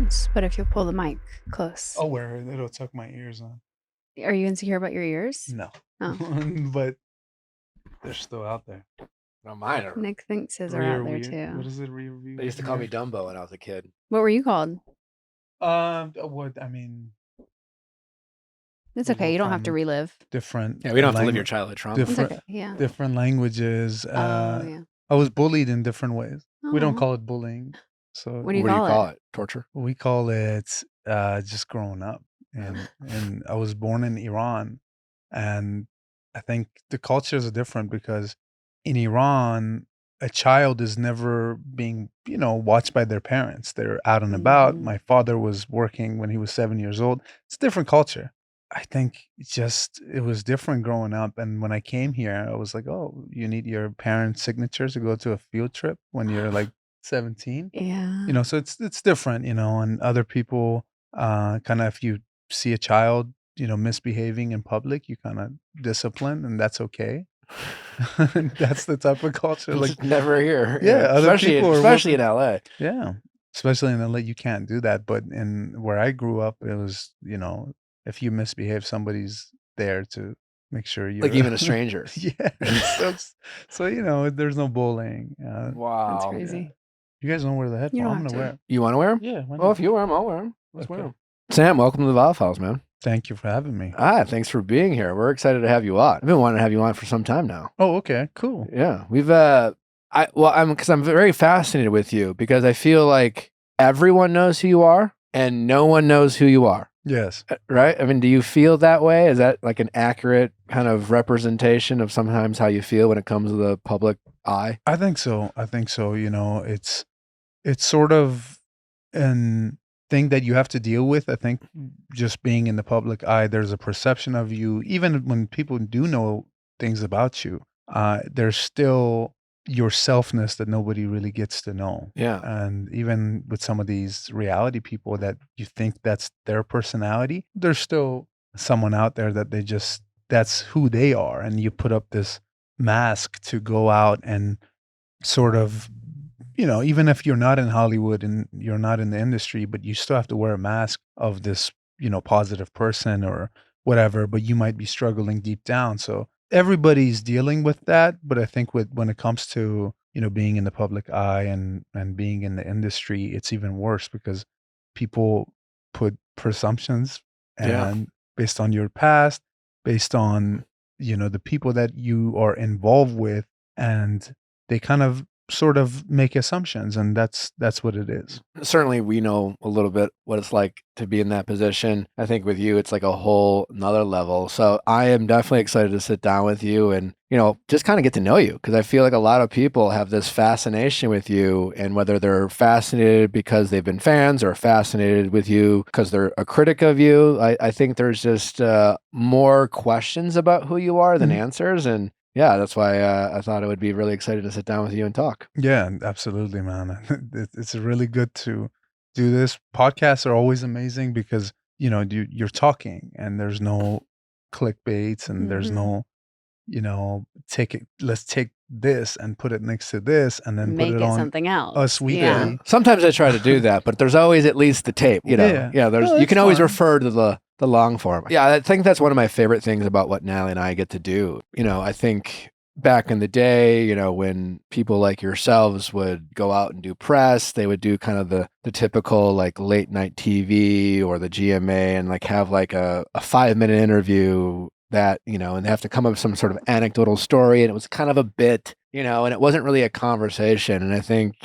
headphones, but if you'll pull the mic close. I'll wear it. It'll tuck my ears on. Are you insecure about your ears? No. Oh. But they're still out there. No, mine are. Nick thinks his are out there too. What is it? Rear They used to call me Dumbo when I was a kid. What were you called? What I mean. It's okay. You don't have to relive. Different. Yeah, we don't have to live your childhood trauma. Different, okay. Yeah. Different languages. Yeah. I was bullied in different ways. We don't Aw. call it bullying. So What do you call it? Torture. we call it just growing up. And I was born in Iran, and I think the cultures are different because in Iran, a child is never being, watched by their parents. They're out and about. Mhm. My father was working when he was 7 years old. It's a different culture. I think it was different growing up. And when I came here, I was like, oh, you need your parents' signatures to go to a field trip when you're like 17. Yeah. So it's different, and other people kind of, if you see a child, misbehaving in public, you kind of discipline, and that's okay. That's the type of culture. Like never here. Yeah, other especially in LA. Yeah, especially in LA, you can't do that. But in where I grew up, it was, if you misbehave, somebody's there to make sure you're like even a stranger. Yeah. So there's no bullying. Wow, That's crazy. You guys don't wear the headphones. I'm gonna wear them. You want to wear them? Yeah. Well, if you wear them, I'll wear them. Let's wear them. Sam, welcome to the Viall Files, man. Thank you for having me. Thanks for being here. We're excited to have you on. I've been wanting to have you on for some time now. Oh, okay, cool. Yeah, I'm very fascinated with you because I feel like everyone knows who you are and no one knows who you are. Yes. Right? I mean, do you feel that way? Is that like an accurate kind of representation of sometimes how you feel when it comes to the public eye? I think so. It's sort of an thing that you have to deal with. I think just being in the public eye, there's a perception of you, even when people do know things about you, there's still your selfness that nobody really gets to know. Yeah. And even with some of these reality people that you think that's their personality, there's still someone out there that that's who they are. And you put up this mask to go out and sort of, even if you're not in Hollywood and you're not in the industry, but you still have to wear a mask of this, positive person or whatever, but you might be struggling deep down. So everybody's dealing with that. But I think when it comes to, being in the public eye and being in the industry, it's even worse because people put presumptions and based on your past, based on, the people that you are involved with, and they kind of sort of make assumptions, and that's what it is. Certainly we know a little bit what it's like to be in that position. I think with you it's like a whole another level. So I am definitely excited to sit down with you and just kind of get to know you, because I feel like a lot of people have this fascination with you, and whether they're fascinated because they've been fans or fascinated with you because they're a critic of you, I think there's just more questions about who you are than answers. And yeah, that's why I thought it would be really exciting to sit down with you and talk. Yeah, absolutely, man. It's really good to do this. Podcasts are always amazing because, you're talking and there's no clickbaits and there's no, let's take this and put it next to this and then make put it on something else. Us Weekly. Yeah. Sometimes I try to do that, but there's always at least the tape, Yeah. You can always refer to the long form. Yeah, I think that's one of my favorite things about what Natalie and I get to do. I think back in the day, when people like yourselves would go out and do press, they would do kind of the typical like late night TV or the GMA and like have like a 5-minute interview that, and they have to come up with some sort of anecdotal story, and it was kind of a bit, and it wasn't really a conversation. And I think,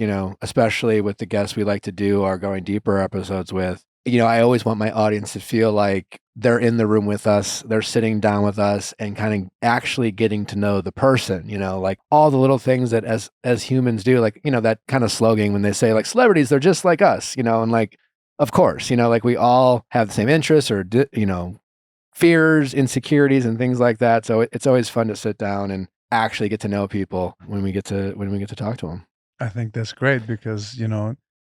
especially with the guests we like to do our Going Deeper episodes with, I always want my audience to feel like they're in the room with us, they're sitting down with us and kind of actually getting to know the person, like all the little things that as humans do, like, that kind of slogan when they say like celebrities, they're just like us, and like, of course, like we all have the same interests or, fears, insecurities and things like that. So it's always fun to sit down and actually get to know people when we get to talk to them. I think that's great because,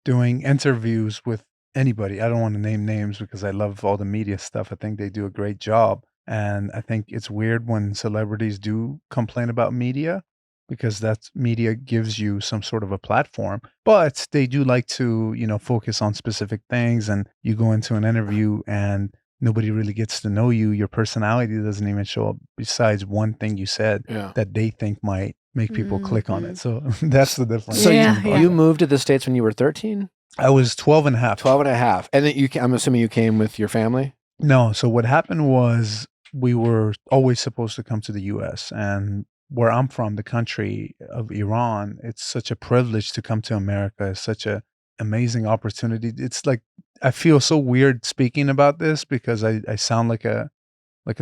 doing interviews with anybody, I don't want to name names because I love all the media stuff. I think they do a great job. And I think it's weird when celebrities do complain about media because that's media gives you some sort of a platform. But they do like to, focus on specific things, and you go into an interview and nobody really gets to know you. Your personality doesn't even show up besides one thing you said that they think might make people click on it. So that's the difference. So you moved to the States when you were 13? I was 12 and a half. 12 and a half. And then I'm assuming you came with your family? No. So what happened was we were always supposed to come to the US, and where I'm from, the country of Iran, it's such a privilege to come to America. It's such a amazing opportunity. It's like, I feel so weird speaking about this because I sound like a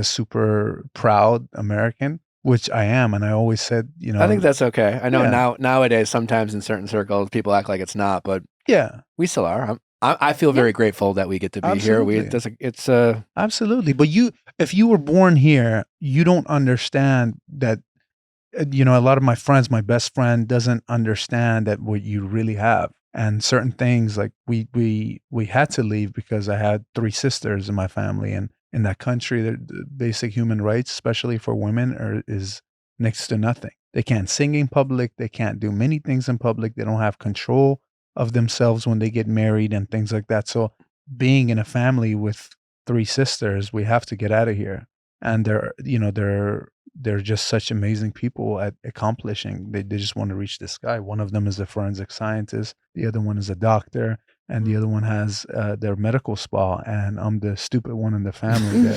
super proud American, which I am. And I always said, I think that's okay. I know nowadays, sometimes in certain circles, people act like it's not, but we still are. I feel very grateful that we get to be here. It's absolutely. But if you were born here, you don't understand that. A lot of my friends, my best friend doesn't understand that what you really have, and certain things like we had to leave because I had 3 sisters in my family, and in that country, the basic human rights, especially for women, is next to nothing. They can't sing in public. They can't do many things in public. They don't have control of themselves when they get married and things like that. So being in a family with 3 sisters, we have to get out of here. And they're just such amazing people at accomplishing. They just want to reach the sky. One of them is a forensic scientist. The other one is a doctor. And the other one has their medical spa. And I'm the stupid one in the family.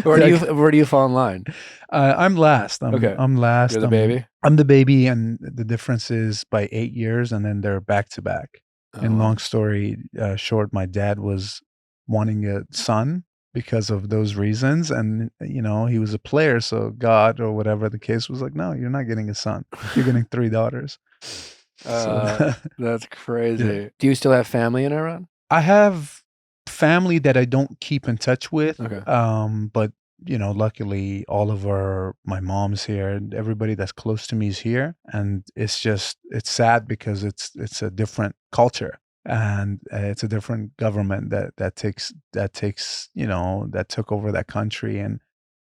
Where do you fall in line? I'm last. I'm last. You're the baby? I'm the baby, and the difference is by 8 years, and then they're back to back. And long story short, my dad was wanting a son because of those reasons. And, he was a player. So God, or whatever the case, was like, no, you're not getting a son. You're getting 3 daughters. That's crazy. Yeah. Do you still have family in Iran? I have family that I don't keep in touch with. Okay. But, luckily my mom's here, and everybody that's close to me is here. And it's sad because it's a different culture. And it's a different government that took over that country,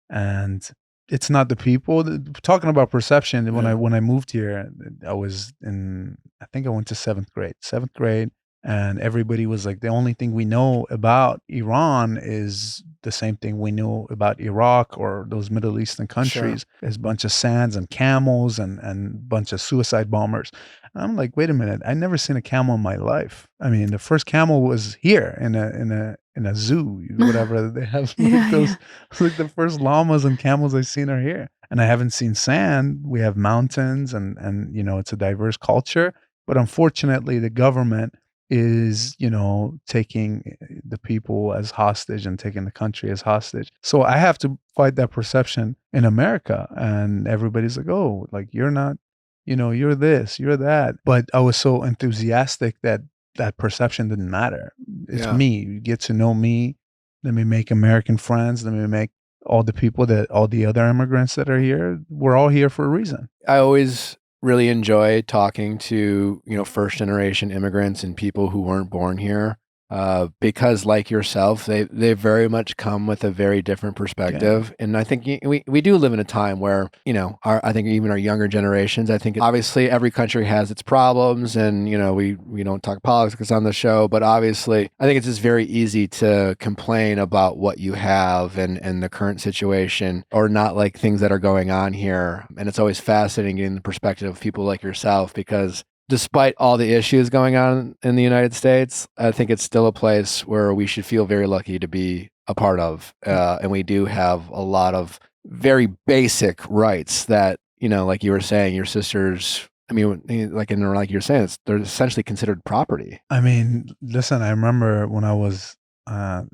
and it's not the people. Talking about perception, when I moved here, I think I went to 7th grade, and everybody was like, the only thing we know about Iran is the same thing we know about Iraq or those Middle Eastern countries. Sure. There's a bunch of sands and camels and a bunch of suicide bombers. I'm like, wait a minute, I never seen a camel in my life. I mean, the first camel was here in a zoo, whatever they have. Like the first llamas and camels I've seen are here. And I haven't seen sand. We have mountains, and it's a diverse culture. But unfortunately, the government is, taking the people as hostage and taking the country as hostage. So I have to fight that perception in America. And everybody's like, oh, like, you're not, you're this, you're that. But I was so enthusiastic that perception didn't matter. It's me. You get to know me. Let me make American friends. Let me make all the other immigrants that are here. We're all here for a reason. I always really enjoy talking to, first generation immigrants and people who weren't born here. Because like yourself, they very much come with a very different perspective. And I think we do live in a time where, I think even our younger generations, I think obviously every country has its problems, and, we don't talk politics on the show, but obviously I think it's just very easy to complain about what you have and the current situation, or not like things that are going on here. And it's always fascinating getting the perspective of people like yourself, because despite all the issues going on in the United States, I think it's still a place where we should feel very lucky to be a part of. And we do have a lot of very basic rights that, like you were saying, your sisters, I mean, like you're saying, they're essentially considered property. I mean, listen, I remember when I was, I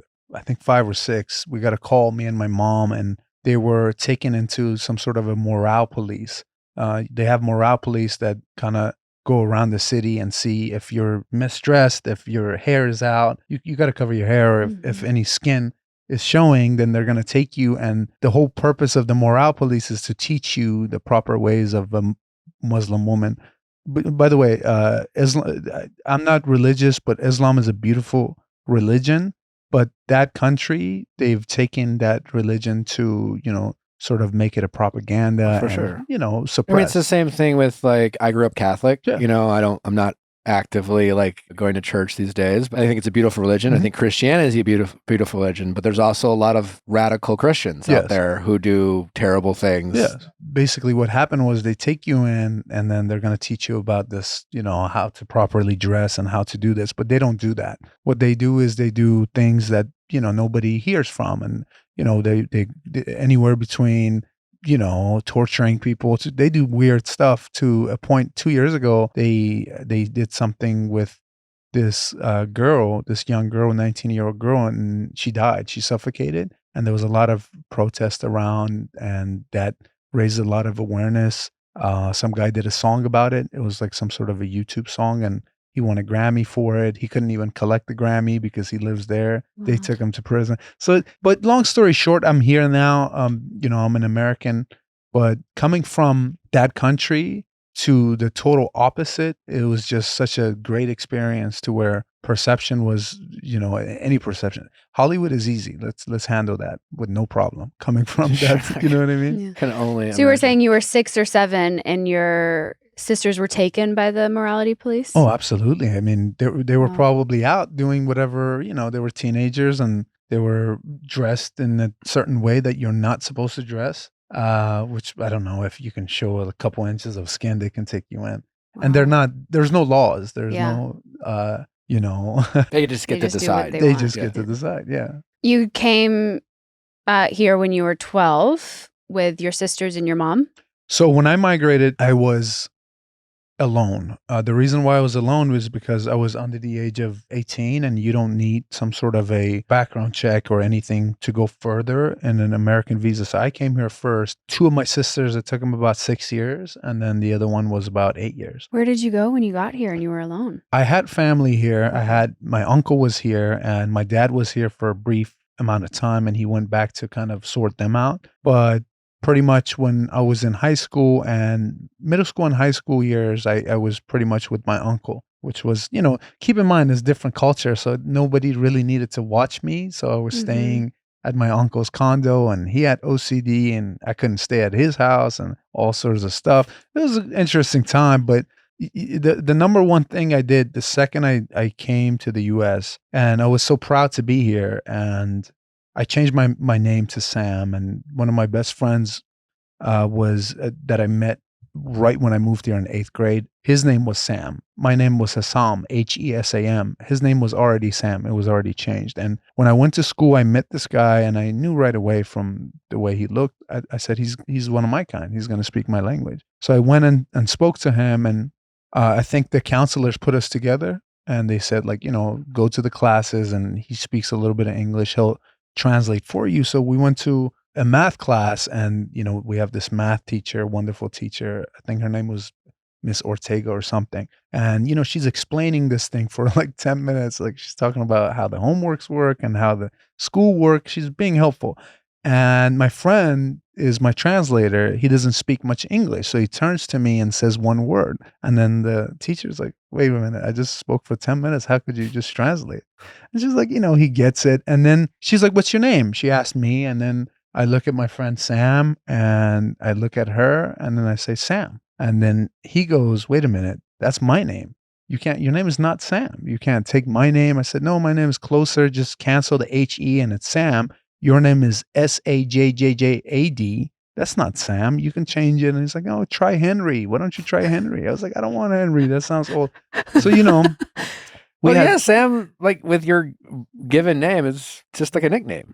think 5 or 6, we got a call, me and my mom, and they were taken into some sort of a morale police. They have morale police that kind of go around the city and see if you're misdressed, if your hair is out, you got to cover your hair. Or if any skin is showing, then they're going to take you. And the whole purpose of the morale police is to teach you the proper ways of a Muslim woman. But, by the way, Islam, I'm not religious, but Islam is a beautiful religion. But that country, they've taken that religion to, sort of make it a propaganda For and, sure. you know, I mean, it's suppress. the same thing with like, I grew up Catholic, Yeah. you know, I'm not actively like going to church these days, but I think it's a beautiful religion. I think Christianity is a beautiful religion, but there's also a lot of radical Christians out there who do terrible things. Yes. Basically what happened was they take you in and then they're going to teach you about this, you know, how to properly dress and how to do this, but they don't do that. What they do is they do things that, you know, nobody hears from. And, you know, they anywhere between, you know, torturing people they do weird stuff to a point. 2 years ago, they did something with this girl, this young girl, 19-year-old girl, and she died. She suffocated. And there was a lot of protest around, and that raised a lot of awareness. Some guy did a song about it. It was like some sort of a YouTube song, and he won a Grammy for it. He couldn't even collect the Grammy because he lives there. They Wow. took him to prison. So, but long story short, I'm here now. You know, I'm an American, but coming from that country to the total opposite, it was just such a great experience to where perception was, you know, any perception. Hollywood is easy. Let's handle that with no problem. Coming from that, you know what I mean? Yeah. Can only So you were imagine. saying you were 6 or 7 and your sisters were taken by the morality police? Oh, absolutely. I mean, they were Wow. probably out doing whatever, you know, they were teenagers and they were dressed in a certain way that you're not supposed to dress. Which I don't know if you can show a couple inches of skin, they can take you in. And they're Wow. not, there's no laws. There's Yeah. no, you know, They just get They to just do what decide. they they want. just Yeah. get to decide. Yeah. You came here when you were 12 with your sisters and your mom? So when I migrated, I was alone. The reason why I was alone was because I was under the age of 18 and you don't need some sort of a background check or anything to go further in an American visa. So I came here first. 2 of my sisters, it took them about 6 years. And then the other one was about 8 years. Where did you go when you got here and you were alone? I had family here. I had my uncle was here and my dad was here for a brief amount of time and he went back to kind of sort them out. But pretty much when I was in high school and middle school and high school years, I was pretty much with my uncle, which was, you know, keep in mind, it's different culture. So nobody really needed to watch me. So I was staying at my uncle's condo and he had OCD and I couldn't stay at his house and all sorts of stuff. It was an interesting time, but the number one thing I did the second I came to the US and I was so proud to be here and I changed my name to Sam, and one of my best friends was that I met right when I moved here in 8th grade. His name was Sam. My name was Hassam, Hesam. His name was already Sam. It was already changed. And when I went to school, I met this guy, and I knew right away from the way he looked. I said, he's one of my kind. He's going to speak my language. So I went and spoke to him, and I think the counselors put us together, and they said, like, you know, go to the classes, and he speaks a little bit of English. He'll translate for you. So we went to a math class and, you know, we have this math teacher, wonderful teacher. I think her name was Miss Ortega or something. And, you know, she's explaining this thing for like 10 minutes. Like she's talking about how the homeworks work and how the school works. She's being helpful. And my friend is my translator. He doesn't speak much English. So he turns to me and says one word. And then the teacher's like, wait a minute, I just spoke for 10 minutes. How could you just translate? And she's like, you know, he gets it. And then she's like, what's your name? She asked me. And then I look at my friend Sam and I look at her and then I say, Sam. And then he goes, wait a minute, that's my name. You can't, your name is not Sam. You can't take my name. I said, no, my name is closer. Just cancel the HE and it's Sam. Your name is Sajjjad. That's not Sam. You can change it. And he's like, oh, try Henry. Why don't you try Henry? I was like, I don't want Henry. That sounds old. So, you know. Yeah, Sam, like with your given name, it's just like a nickname.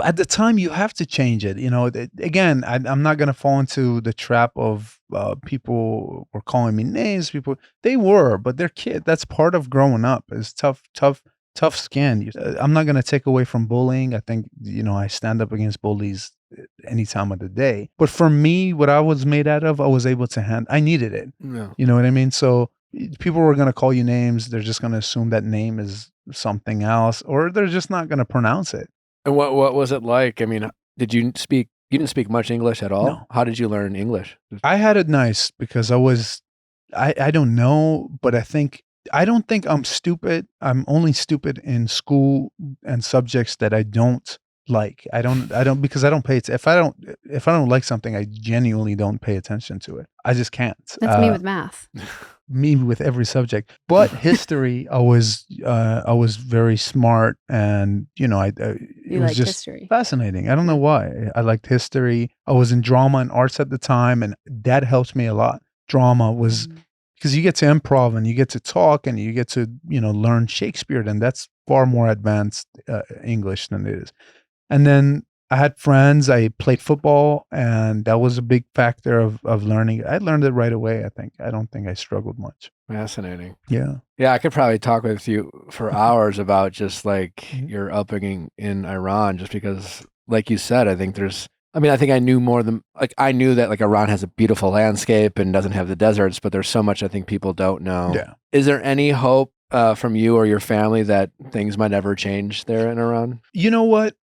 At the time, you have to change it. You know, again, I'm not going to fall into the trap of people were calling me names. People, they were, but they're kids. That's part of growing up. It's tough skin. I'm not going to take away from bullying. I think, you know, I stand up against bullies any time of the day. But for me, what I was made out of, I was able to handle. I needed it. No. You know what I mean? So people were going to call you names. They're just going to assume that name is something else, or they're just not going to pronounce it. And what was it like? I mean, you didn't speak much English at all? No. How did you learn English? I had it nice because I don't know, but I don't think I'm stupid. I'm only stupid in school and subjects that I don't like. I don't because I don't pay it. If I don't like something, I genuinely don't pay attention to it. I just can't. That's me with math. Me with every subject. But history, I was very smart, and it You was like just history. fascinating. I don't know why. I liked history. I was in drama and arts at the time, and that helped me a lot. Drama was because you get to improv and you get to talk and you get to learn Shakespeare, and that's far more advanced English than it is. And then I had friends. I played football, and that was a big factor of learning. I learned it right away, I think. I don't think I struggled much. Fascinating. Yeah. Yeah, I could probably talk with you for hours about just like your upbringing in Iran, just because, like you said, I think I knew more than, like, I knew that like Iran has a beautiful landscape and doesn't have the deserts, but there's so much I think people don't know. Yeah. Is there any hope from you or your family that things might ever change there in Iran? You know what?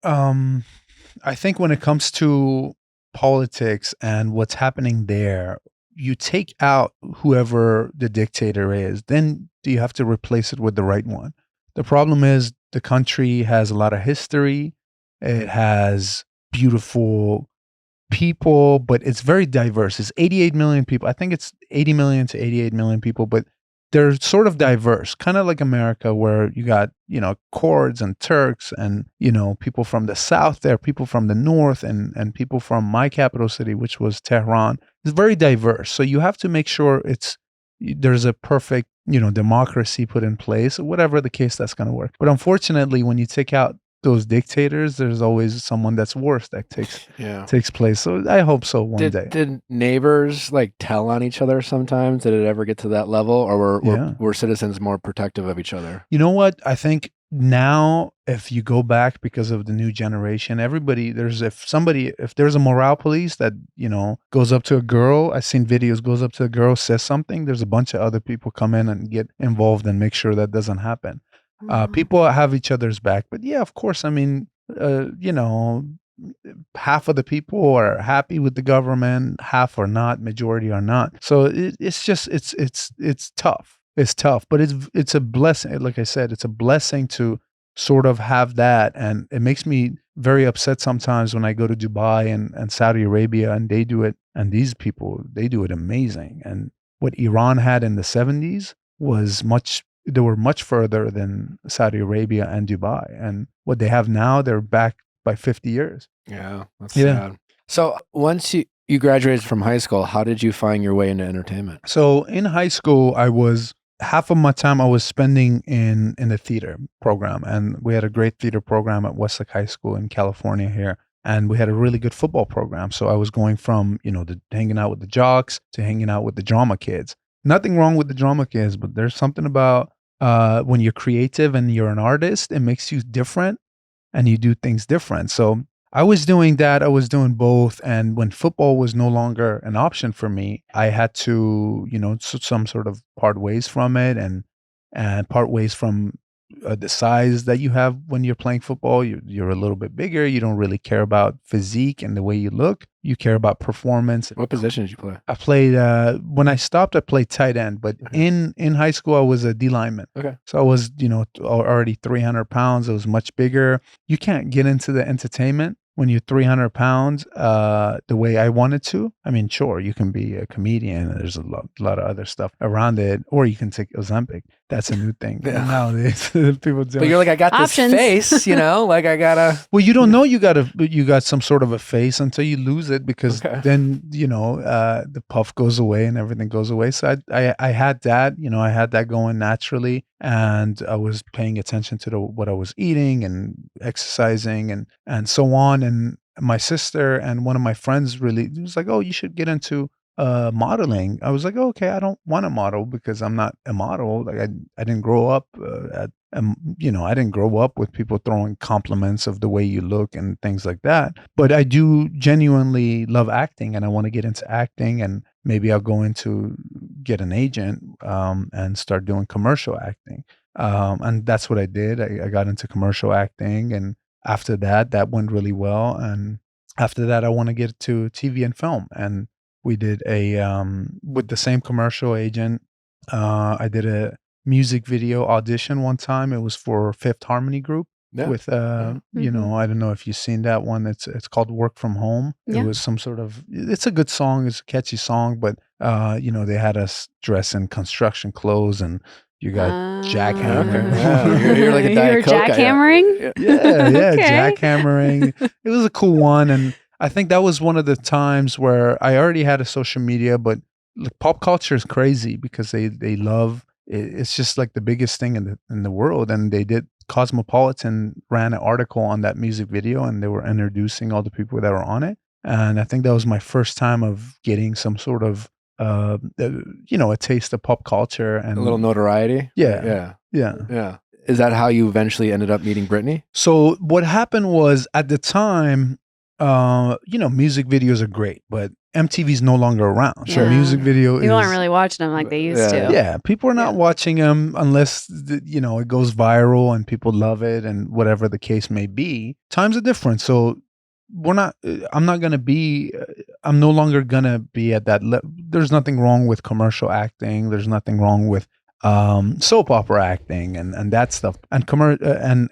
I think when it comes to politics and what's happening there, you take out whoever the dictator is, then you have to replace it with the right one. The problem is the country has a lot of history. It has beautiful people, but it's very diverse. It's 88 million people. I think it's 80 million to 88 million people, but they're sort of diverse, kind of like America, where you got, Kurds and Turks and, people from the South there, people from the North, and people from my capital city, which was Tehran. It's very diverse. So you have to make sure there's a perfect, democracy put in place, whatever the case that's going to work. But unfortunately, when you take out those dictators, there's always someone that's worse that takes place. So I hope so one day. Did neighbors like tell on each other sometimes? Did it ever get to that level, or were citizens more protective of each other? You know what? I think now, if you go back because of the new generation, everybody if there's a morale police that goes up to a girl, I've seen videos, goes up to a girl, says something, there's a bunch of other people come in and get involved and make sure that doesn't happen. People have each other's back, but yeah, of course. I mean, half of the people are happy with the government, half are not, majority are not. So it's just it's tough. It's tough, but it's a blessing. Like I said, it's a blessing to sort of have that, and it makes me very upset sometimes when I go to Dubai and Saudi Arabia, and they do it, and these people, they do it amazing. And what Iran had in the 70s was they were much further than Saudi Arabia and Dubai. And what they have now, they're back by 50 years. Yeah, that's sad. So once you graduated from high school, how did you find your way into entertainment? So in high school, half of my time I was spending in the theater program. And we had a great theater program at Westlake High School in California here. And we had a really good football program. So I was going from, hanging out with the jocks to hanging out with the drama kids. Nothing wrong with the drama kids, but there's something about when you're creative and you're an artist, it makes you different and you do things different. So I was doing that. I was doing both. And when football was no longer an option for me, I had to, some sort of part ways from it and part ways from the size that you have when you're playing football. You're a little bit bigger. You don't really care about physique and the way you look. You care about performance. What position did you play? I played, when I stopped, I played tight end, but in high school, I was a D lineman. Okay. So I was, already 300 pounds. I was much bigger. You can't get into the entertainment when you're 300 pounds, the way I wanted to. I mean, sure, you can be a comedian. There's a lot of other stuff around it, or you can take Ozempic. That's a new thing nowadays. People do. But you're like, I got Options. this face, like I gotta. Well, you don't know you got some sort of a face until you lose it, because then the puff goes away and everything goes away. So I had that, I had that going naturally, and I was paying attention to what I was eating and exercising and so on. And my sister and one of my friends really was like, "Oh, you should get into modeling." I was like, "Oh, okay, I don't want to model because I'm not a model. Like I didn't grow up I didn't grow up with people throwing compliments of the way you look and things like that. But I do genuinely love acting, and I want to get into acting, and maybe I'll go into get an agent and start doing commercial acting." And that's what I did. I got into commercial acting, and after that went really well. And after that, I want to get to TV and film. And we did with the same commercial agent, I did a music video audition one time. It was for Fifth Harmony Group. with you know, I don't know if you've seen that one. It's called Work From Home. It was some sort of, it's a good song, it's a catchy song, but you know, they had us dress in construction clothes and you got jackhammering. You're like a Diet Coke guy. Jackhammering? Yeah, Okay. jackhammering. It was a cool one, and I think that was one of the times where I already had a social media, but like, pop culture is crazy because they love it's just like the biggest thing in the world, and they did. Cosmopolitan ran an article on that music video, and they were introducing all the people that were on it, and I think that was my first time of getting some sort of you know, a taste of pop culture and a little notoriety. Yeah. Is that how you eventually ended up meeting Britney? So what happened was, at the time, you know, music videos are great, but MTV's no longer around. So music video people aren't really watching them like they used to. Yeah, people are not watching them unless you know, it goes viral and people love it and whatever the case may be. Times are different, so we're not. I'm not gonna be. I'm no longer gonna be at that level. There's nothing wrong with commercial acting. There's nothing wrong with soap opera acting and that stuff and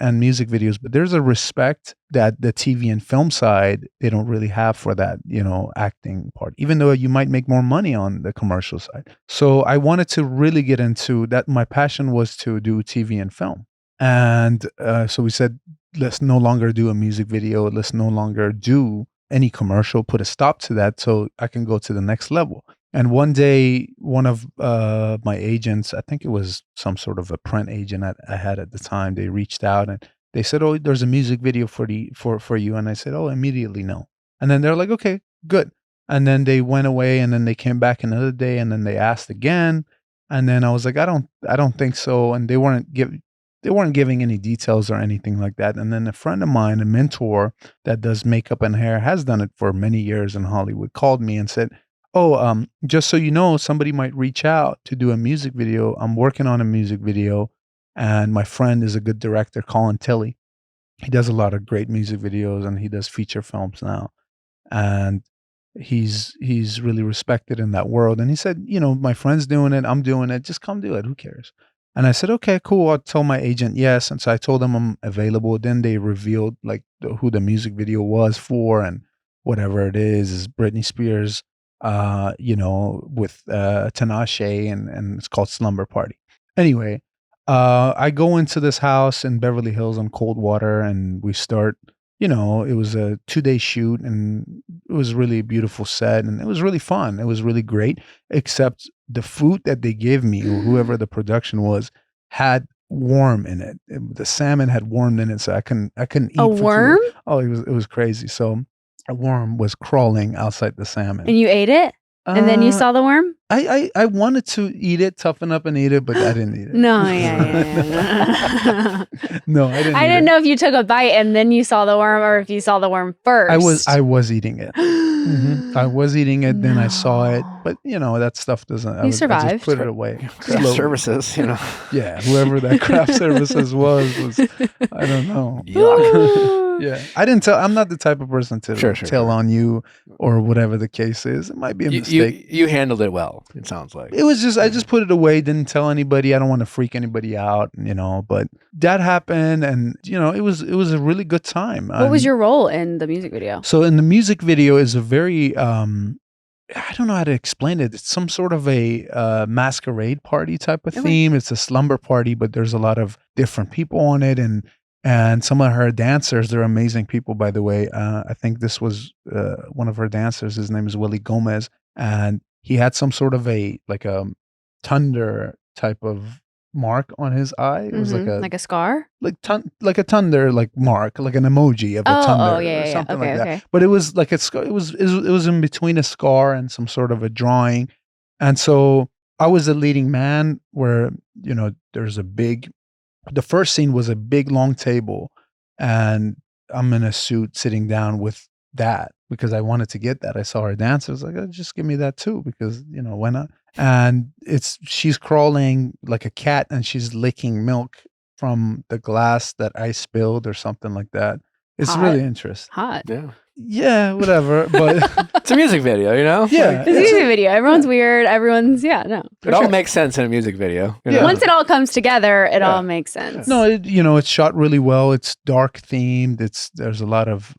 and music videos, but there's a respect that the TV and film side they don't really have for that, you know, acting part, even though you might make more money on the commercial side. So I wanted to really get into that. My passion was to do TV and film, and so we said, let's no longer do a music video, let's no longer do any commercial, put a stop to that so I can go to the next level. And one day, one of my agents, I think it was some sort of a print agent I had at the time, they reached out and they said, "Oh, there's a music video for you." And I said, "Oh, immediately no." And then they're like, "Okay, good." And then they went away, and then they came back another day, and then they asked again, and then I was like, "I don't think so." And they weren't giving any details or anything like that. And then a friend of mine, a mentor that does makeup and hair, has done it for many years in Hollywood, called me and said, "Oh, just so you know, somebody might reach out to do a music video. I'm working on a music video, and my friend is a good director, Colin Tilley. He does a lot of great music videos, and he does feature films now. And he's really respected in that world." And he said, "You know, my friend's doing it. I'm doing it. Just come do it. Who cares?" And I said, "Okay, cool." I'll tell my agent yes. And so I told them I'm available. Then they revealed like who the music video was for, and whatever it is Britney Spears, you know, with Tinashe, and it's called Slumber Party. Anyway, I go into this house in Beverly Hills on Coldwater, and we start. You know, it was a 2-day shoot, and it was really a beautiful set, and it was really fun. It was really great, except the food that they gave me, or whoever the production was, had worm in it. The salmon had worm in it, so I couldn't eat. A worm? Oh, it was crazy. So a worm was crawling outside the salmon. And you ate it? And then you saw the worm? I wanted to eat it, toughen up and eat it, but I didn't eat it. No, No, I didn't. I didn't know if you took a bite and then you saw the worm, or if you saw the worm first. I was eating it. I was eating it, then I saw it, but you know that stuff doesn't. I survived. just put it away. Craft services, you know. Yeah, whoever that craft services was I don't know. Yuck. Yeah, I didn't tell. I'm not the type of person to tell on you or whatever the case is. It might be a mistake. You handled it well. It sounds like it was just I just put it away. Didn't tell anybody. I don't want to freak anybody out, you know. But that happened, and you know, it was a really good time. What was your role in the music video? So in the music video is a very I don't know how to explain it. It's some sort of a masquerade party type of theme. It's a slumber party, but there's a lot of different people on it, and some of her dancers, they're amazing people, by the way. I think this was one of her dancers. His name is Willie Gomez, and he had some sort of a thunder type of mark on his eye. It was like a scar, like a thunder mark, like an emoji of a thunder or something like that. But it was like a scar. It was in between a scar and some sort of a drawing. And so I was the leading man, where you know there's the first scene was a big long table, and I'm in a suit sitting down with that because I wanted to get that. I saw her dance. I was like, oh, just give me that too, because you know, why not? And she's crawling like a cat, and she's licking milk from the glass that I spilled or something like that. It's really interesting. Hot. Yeah. Yeah, whatever. But It's a music video, you know? Yeah. It's a music video. Everyone's weird. Everyone's, It all makes sense in a music video. You know? Once it all comes together, it all makes sense. no, it's shot really well. It's dark themed. There's a lot of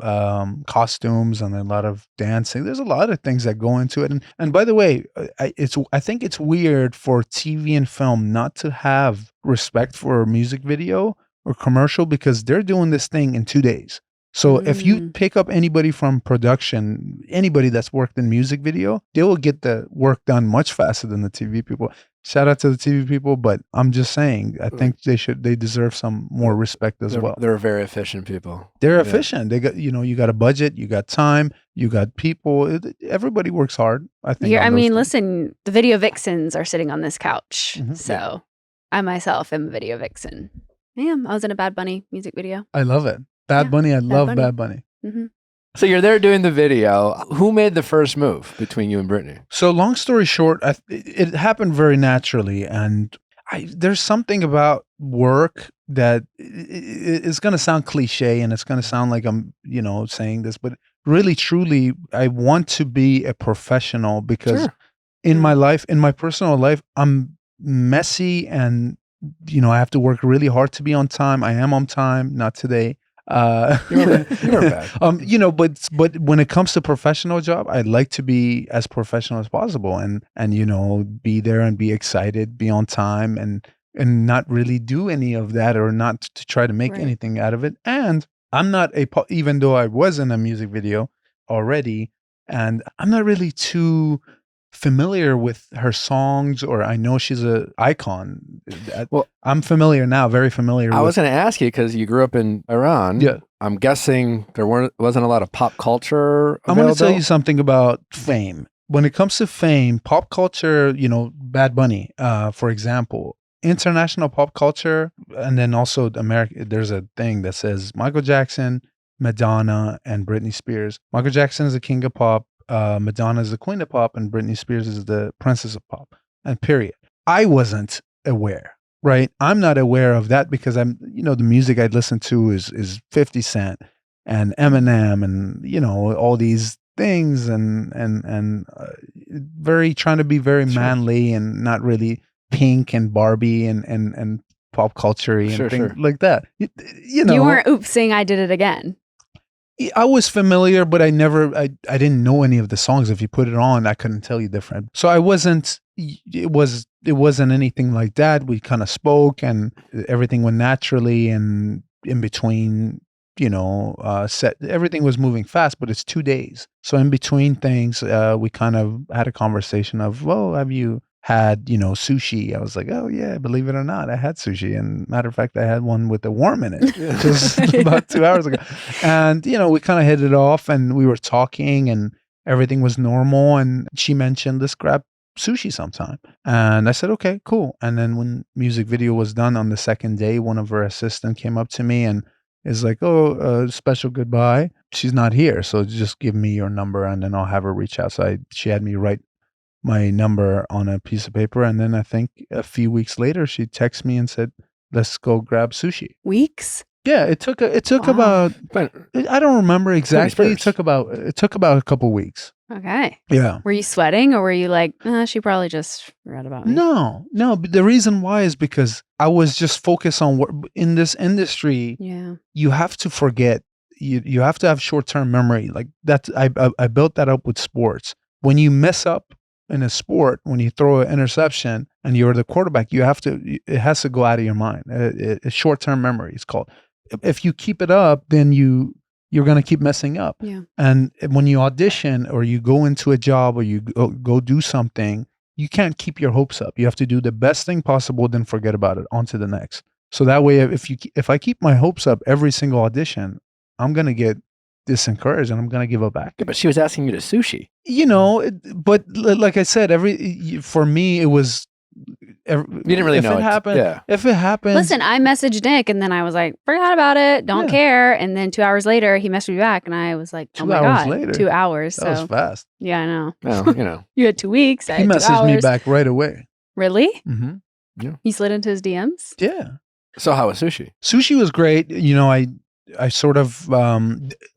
costumes and a lot of dancing. There's a lot of things that go into it. And by the way, I think it's weird for TV and film not to have respect for a music video or commercial because they're doing this thing in 2 days. So if you pick up anybody from production, anybody that's worked in music video, they will get the work done much faster than the TV people. Shout out to the TV people, but I'm just saying, I think they deserve some more respect as well. They're very efficient people. They're efficient. They got, you got a budget, you got time, you got people. Everybody works hard. I think. I mean, listen, the video vixens are sitting on this couch. So I myself am a video vixen. I was in a Bad Bunny music video. I love it. Bad Bunny, I love Bad Bunny. So you're there doing the video. Who made the first move between you and Brittney? So long story short, it happened very naturally. And there's something about work that it's going to sound cliche and it's going to sound like I'm, saying this, but really, truly, I want to be a professional because in my life, in my personal life, I'm messy and, I have to work really hard to be on time. I am on time, not today. You're bad. But when it comes to professional job, I'd like to be as professional as possible and be there and be excited, be on time and not really do any of that or not to try to make anything out of it. And I'm not even though I was in a music video already, and I'm not really too familiar with her songs, or I know she's an icon. Well, I'm familiar now, very familiar. I was going to ask you because you grew up in Iran. Yeah, I'm guessing there wasn't a lot of pop culture available. I'm going to tell you something about fame. When it comes to fame, pop culture, Bad Bunny, for example, international pop culture, and then also America. There's a thing that says Michael Jackson, Madonna, and Britney Spears. Michael Jackson is the king of pop. Madonna is the queen of pop and Britney Spears is the princess of pop, and period. I wasn't aware, right? I'm not aware of that because I'm, the music I'd listen to is 50 Cent and Eminem and, all these things and very trying to be very manly and not really Pink and Barbie and pop culture and things like that. You weren't oopsing, I did it again. I was familiar, but I didn't know any of the songs. If you put it on, I couldn't tell you different. So it wasn't anything like that. We kind of spoke and everything went naturally and in between, everything was moving fast, but it's 2 days. So in between things, we kind of had a conversation of, well, have you had, sushi? I was like, oh yeah, believe it or not, I had sushi. And matter of fact, I had one with a worm in it just about 2 hours ago. And, we kind of hit it off and we were talking and everything was normal. And she mentioned, let's grab sushi sometime. And I said, okay, cool. And then when music video was done on the second day, one of her assistants came up to me and is like, oh, special goodbye. She's not here. So just give me your number and then I'll have her reach out. So she had me write my number on a piece of paper. And then I think a few weeks later, she texted me and said, let's go grab sushi. Weeks? Yeah, it took about, I don't remember exactly. It took about a couple weeks. Okay. Yeah. Were you sweating or were you like, she probably just forgot about me? No. But the reason why is because I was just focused on what in this industry. Yeah. You have to forget. You have to have short-term memory. Like that. I built that up with sports. When you mess up in a sport, when you throw an interception and you're the quarterback, it has to go out of your mind. It's short-term memory, it's called. If you keep it up, then you're going to keep messing up. Yeah. And when you audition or you go into a job or you go do something, you can't keep your hopes up. You have to do the best thing possible, then forget about it, on to the next. So that way, if I keep my hopes up every single audition, I'm going to get disencouraged and I'm going to give up back. Yeah, but she was asking you to sushi. But like I said, for me, it was... you didn't really know it happened. Yeah. If it happened, listen, I messaged Nick and then I was like, forgot about it, don't care. And then 2 hours later, he messaged me back and I was like, oh my God, later. 2 hours. That was fast. Yeah, I know. Well, you had 2 weeks. He messaged me back right away. Really? Mm-hmm. Yeah. He slid into his DMs? Yeah. So how was sushi? Sushi was great. I sort of,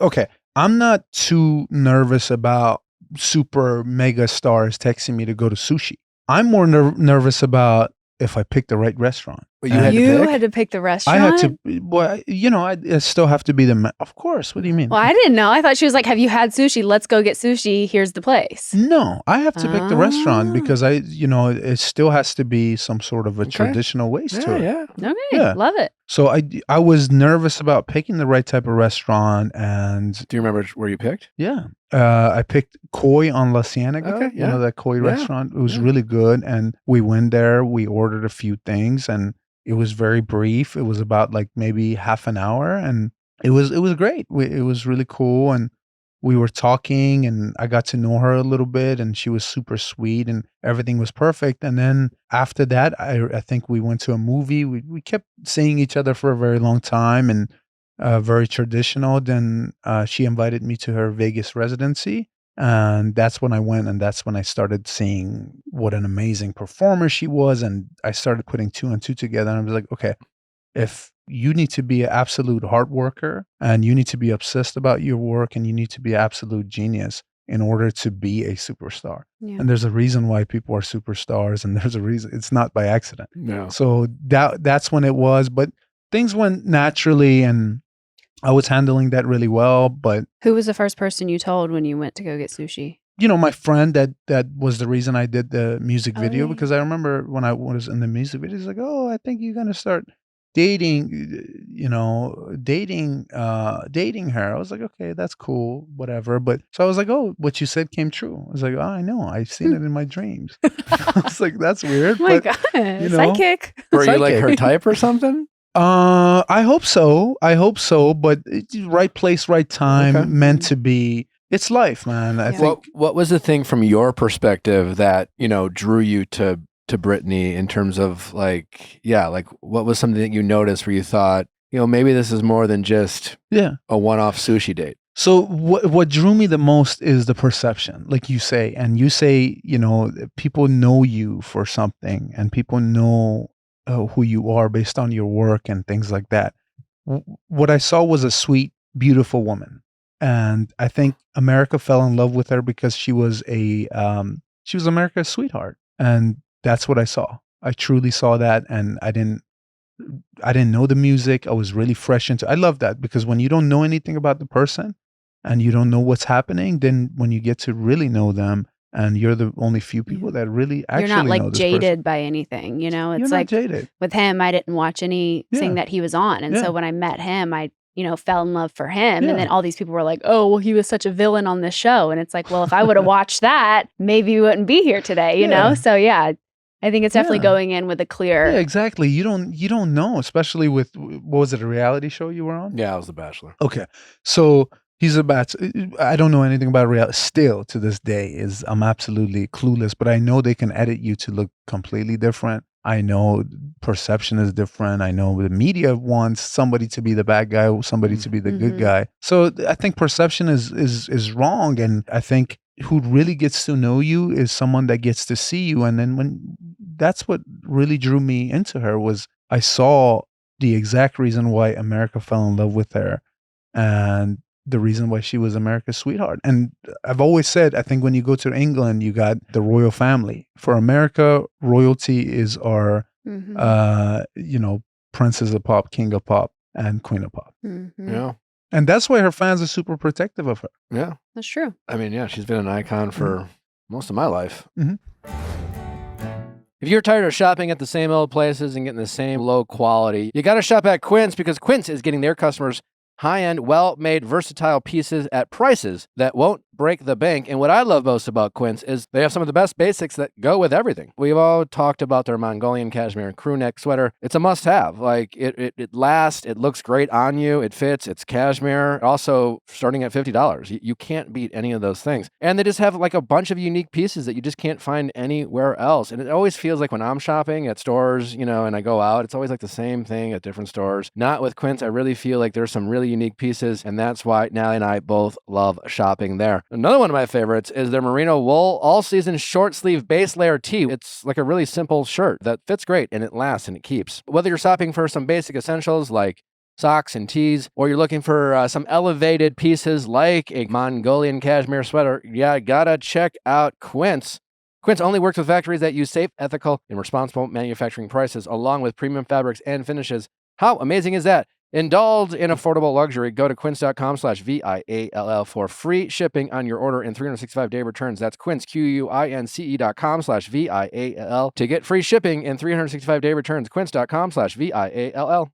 okay, I'm not too nervous about super mega stars texting me to go to sushi. I'm more nervous about if I pick the right restaurant. Well, you had to pick the restaurant? I had to, well, I still have to be of course. What do you mean? Well, I didn't know. I thought she was like, have you had sushi? Let's go get sushi. Here's the place. No, I have to pick the restaurant because it still has to be some sort of a traditional waste to it. Yeah. Okay. Yeah. Love it. So I was nervous about picking the right type of restaurant. And do you remember where you picked? Yeah. I picked Koi on La Cienega. Okay, You know, that Koi restaurant. It was really good. And we went there, we ordered a few things, and it was very brief. It was about like maybe half an hour, and it was great. It was really cool, and we were talking, and I got to know her a little bit, and she was super sweet, and everything was perfect. And then after that, I think we went to a movie. We kept seeing each other for a very long time, and very traditional. Then she invited me to her Vegas residency. And that's when I went, and that's when I started seeing what an amazing performer she was. And I started putting 2 and 2 together. And I was like, okay, if you need to be an absolute hard worker, and you need to be obsessed about your work, and you need to be an absolute genius in order to be a superstar. Yeah. And there's a reason why people are superstars, and there's a reason. It's not by accident. No. So that's when it was. But things went naturally, and I was handling that really well. But who was the first person you told when you went to go get sushi? My friend that was the reason I did the music video, because I remember when I was in the music video, he's like, "Oh, I think you're gonna start dating her." I was like, "Okay, that's cool, whatever." But so I was like, "Oh, what you said came true." I was like, "Oh, I know, I've seen it in my dreams." I was like, "That's weird." Oh my God, psychic. Were you like her type or something? I hope so. But right place, right time, meant to be. It's life, man. I think. What was the thing from your perspective that drew you to Brittney in terms of like what was something that you noticed where you thought maybe this is more than just a one-off sushi date? So what drew me the most is the perception, like you say, and you say people know you for something, and people know who you are based on your work and things like that. What I saw was a sweet, beautiful woman. And I think America fell in love with her because she was America's sweetheart. And that's what I saw. I truly saw that. And I didn't know the music. I was really fresh into I love that, because when you don't know anything about the person and you don't know what's happening, then when you get to really know them, and you're the only few people that really actually know this person. You're not like jaded by anything, It's you're like jaded. With him, I didn't watch anything that he was on. And so when I met him, I fell in love for him. And then all these people were like, "Oh, well, he was such a villain on this show." And it's like, well, if I would have watched that, maybe we wouldn't be here today, you know? So I think it's definitely going in with a clear. Yeah, exactly. You don't know, especially with, what was it, a reality show you were on? Yeah, I was The Bachelor. Okay. So he's I don't know anything about reality. Still to this day I'm absolutely clueless, but I know they can edit you to look completely different. I know perception is different. I know the media wants somebody to be the bad guy, somebody to be the good guy. So I think perception is wrong. And I think who really gets to know you is someone that gets to see you. And then that's what really drew me into her, was I saw the exact reason why America fell in love with her, and the reason why she was America's sweetheart. And I've always said, I think when you go to England, you got the royal family. For America, royalty is our, princess of pop, king of pop, and queen of pop. Yeah. And that's why her fans are super protective of her. Yeah. That's true. I mean, she's been an icon for most of my life. If you're tired of shopping at the same old places and getting the same low quality, you got to shop at Quince, because Quince is getting their customers high-end, well-made, versatile pieces at prices that won't break the bank. And what I love most about Quince is they have some of the best basics that go with everything. We've all talked about their Mongolian cashmere crew neck sweater. It's a must-have. Like, it lasts, it looks great on you, it fits, it's cashmere. Also, starting at $50. You can't beat any of those things. And they just have like a bunch of unique pieces that you just can't find anywhere else. And it always feels like when I'm shopping at stores, and I go out, it's always like the same thing at different stores. Not with Quince. I really feel like there's some really unique pieces, and that's why Nally and I both love shopping there. Another one of my favorites is their merino wool all-season short sleeve base layer tee. It's like a really simple shirt that fits great, and it lasts and it keeps. Whether you're shopping for some basic essentials like socks and tees, or you're looking for some elevated pieces like a Mongolian cashmere sweater, gotta check out Quince. Quince only works with factories that use safe, ethical, and responsible manufacturing prices, along with premium fabrics and finishes. How amazing is that? Indulge in affordable luxury. Go to quince.com/VIALL for free shipping on your order and 365-day returns. That's Quince, QUINCE.com/VIALL to get free shipping and 365-day returns. Quince.com/VIALL.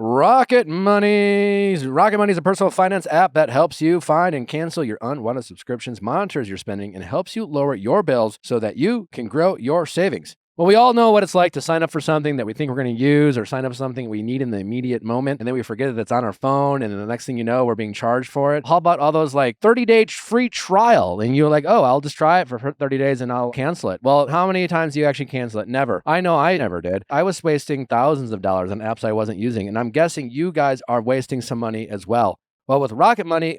Rocket Money. Rocket Money is a personal finance app that helps you find and cancel your unwanted subscriptions, monitors your spending, and helps you lower your bills so that you can grow your savings. Well, we all know what it's like to sign up for something that we think we're going to use or sign up for something we need in the immediate moment, and then we forget that it's on our phone, and then the next thing you know, we're being charged for it. How about all those 30-day free trial, and you're like, oh, I'll just try it for 30 days and I'll cancel it. Well, how many times do you actually cancel it? Never. I know I never did. I was wasting thousands of dollars on apps I wasn't using, and I'm guessing you guys are wasting some money as well. Well, with Rocket Money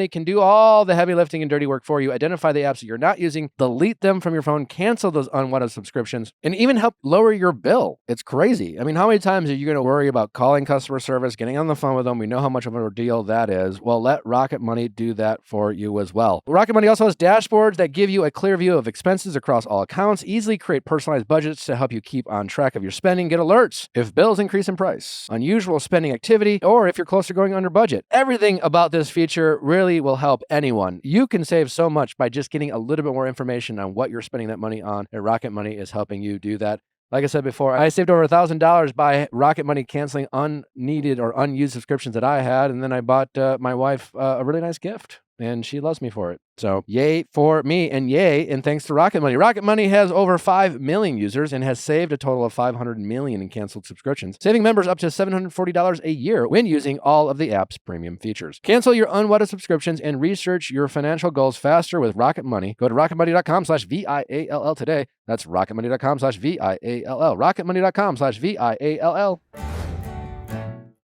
can do all the heavy lifting and dirty work for you, identify the apps that you're not using, delete them from your phone, cancel those unwanted subscriptions, and even help lower your bill. It's crazy. I mean, how many times are you going to worry about calling customer service, getting on the phone with them? We know how much of an ordeal that is. Well, let Rocket Money do that for you as well. Rocket Money also has dashboards that give you a clear view of expenses across all accounts, easily create personalized budgets to help you keep on track of your spending, get alerts if bills increase in price, unusual spending activity, or if you're close to going under budget. Everything about this feature really will help anyone. You can save so much by just getting a little bit more information on what you're spending that money on, and Rocket Money is helping you do that. Like I said before, I saved over $1,000 by Rocket Money canceling unneeded or unused subscriptions that I had, and then I bought my wife a really nice gift, and she loves me for it. So yay for me, and yay, and thanks to Rocket Money. Rocket Money has over 5 million users and has saved a total of $500 million in canceled subscriptions, saving members up to $740 a year when using all of the app's premium features. Cancel your unwanted subscriptions and research your financial goals faster with Rocket Money. Go to rocketmoney.com/VIALL today. That's rocketmoney.com/VIALL. rocketmoney.com/VIALL.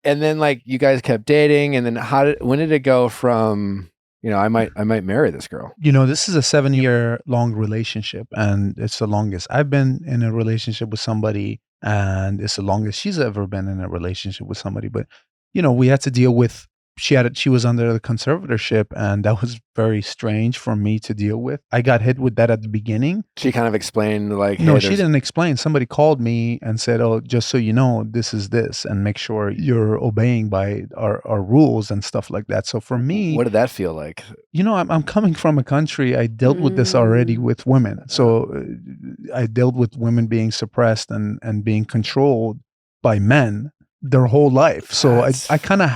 And then you guys kept dating, and then when did it go from, I might marry this girl? This is a 7-year-long relationship, and it's the longest I've been in a relationship with somebody, and it's the longest she's ever been in a relationship with somebody. But, we had to deal with, she was under the conservatorship, and that was very strange for me to deal with. I got hit with that at the beginning. She kind of explained No, she didn't explain. Somebody called me and said, oh, just so you know, this is this, and make sure you're obeying by our rules and stuff like that. So for me, what did that feel like? I'm coming from a country, I dealt with this already with women. So I dealt with women being suppressed and being controlled by men their whole life. So I kind of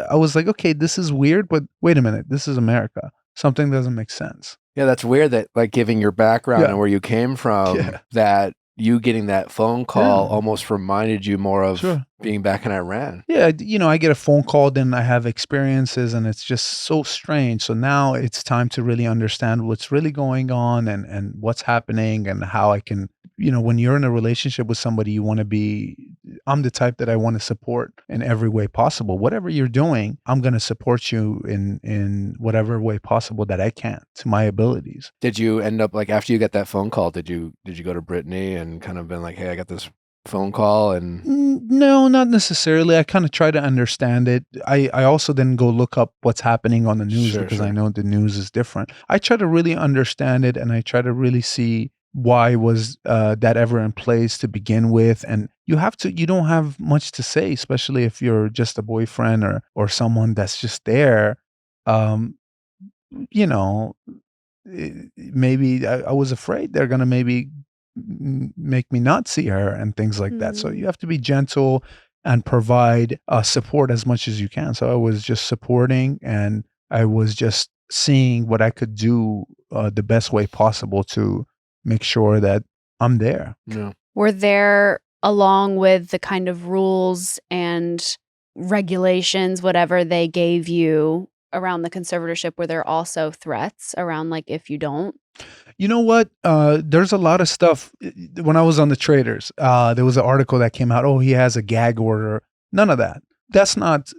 I was like, okay, this is weird, but wait a minute, this is America. Something doesn't make sense. Yeah, that's weird that given your background and where you came from, that you getting that phone call almost reminded you more of being back in Iran. Yeah, I get a phone call, then I have experiences, and it's just so strange. So now it's time to really understand what's really going on and what's happening and how I can, when you're in a relationship with somebody, you want to I'm the type that I want to support in every way possible. Whatever you're doing, I'm going to support you in whatever way possible that I can to my abilities. Did you end up after you got that phone call, did you go to Brittany and kind of been like, hey, I got this phone call? And no, not necessarily. I kind of try to understand it. I also then go look up what's happening on the news because I know the news is different. I try to really understand it, and I try to really see why was that ever in place to begin with. And you don't have much to say, especially if you're just a boyfriend or someone that's just there. Maybe I was afraid they're going to maybe make me not see her and things like that. So you have to be gentle and provide support as much as you can. So I was just supporting, and I was just seeing what I could do the best way possible to make sure that I'm there. Yeah. Were there, along with the kind of rules and regulations, whatever they gave you around the conservatorship, were there also threats around if you don't? You know what? There's a lot of stuff. When I was on the Traitors, there was an article that came out, oh, he has a gag order. None of that. That's not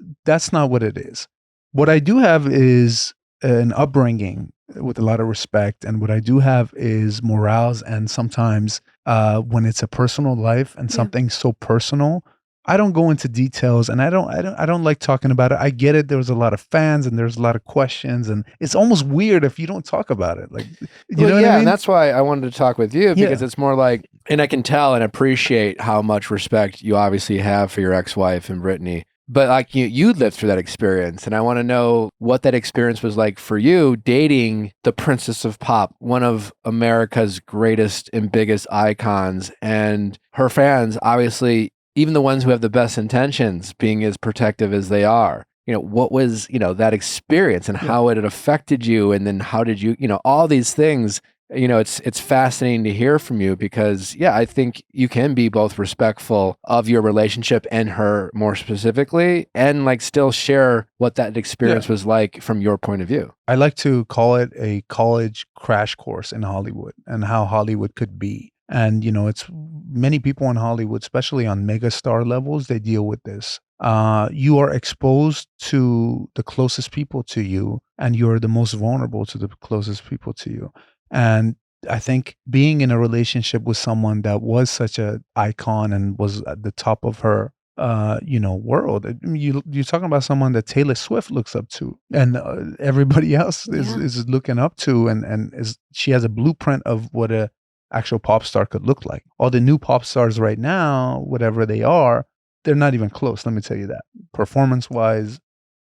what it is. What I do have is an upbringing with a lot of respect. And what I do have is morals. And sometimes when it's a personal life and something so personal, I don't go into details, and I don't like talking about it. I get it. There was a lot of fans, and there's a lot of questions, and it's almost weird if you don't talk about it. Like, you know what I mean? And that's why I wanted to talk with you, because it's more like, and I can tell and appreciate how much respect you obviously have for your ex-wife and Brittany. But like you lived through that experience, and I want to know what that experience was like for you, dating the Princess of Pop, one of America's greatest and biggest icons, and her fans, obviously, even the ones who have the best intentions, being as protective as they are. You know, what was, that experience and how it had affected you, and then how did you, all these things. It's fascinating to hear from you, because I think you can be both respectful of your relationship and her more specifically, and like still share what that experience was like from your point of view. I like to call it a college crash course in Hollywood and how Hollywood could be. And, it's many people in Hollywood, especially on megastar levels, they deal with this. You are exposed to the closest people to you, and you're the most vulnerable to the closest people to you. And I think being in a relationship with someone that was such an icon and was at the top of her, world. You're talking about someone that Taylor Swift looks up to, and everybody else is looking up to, and she has a blueprint of what a actual pop star could look like. All the new pop stars right now, whatever they are, they're not even close. Let me tell you that. Performance wise,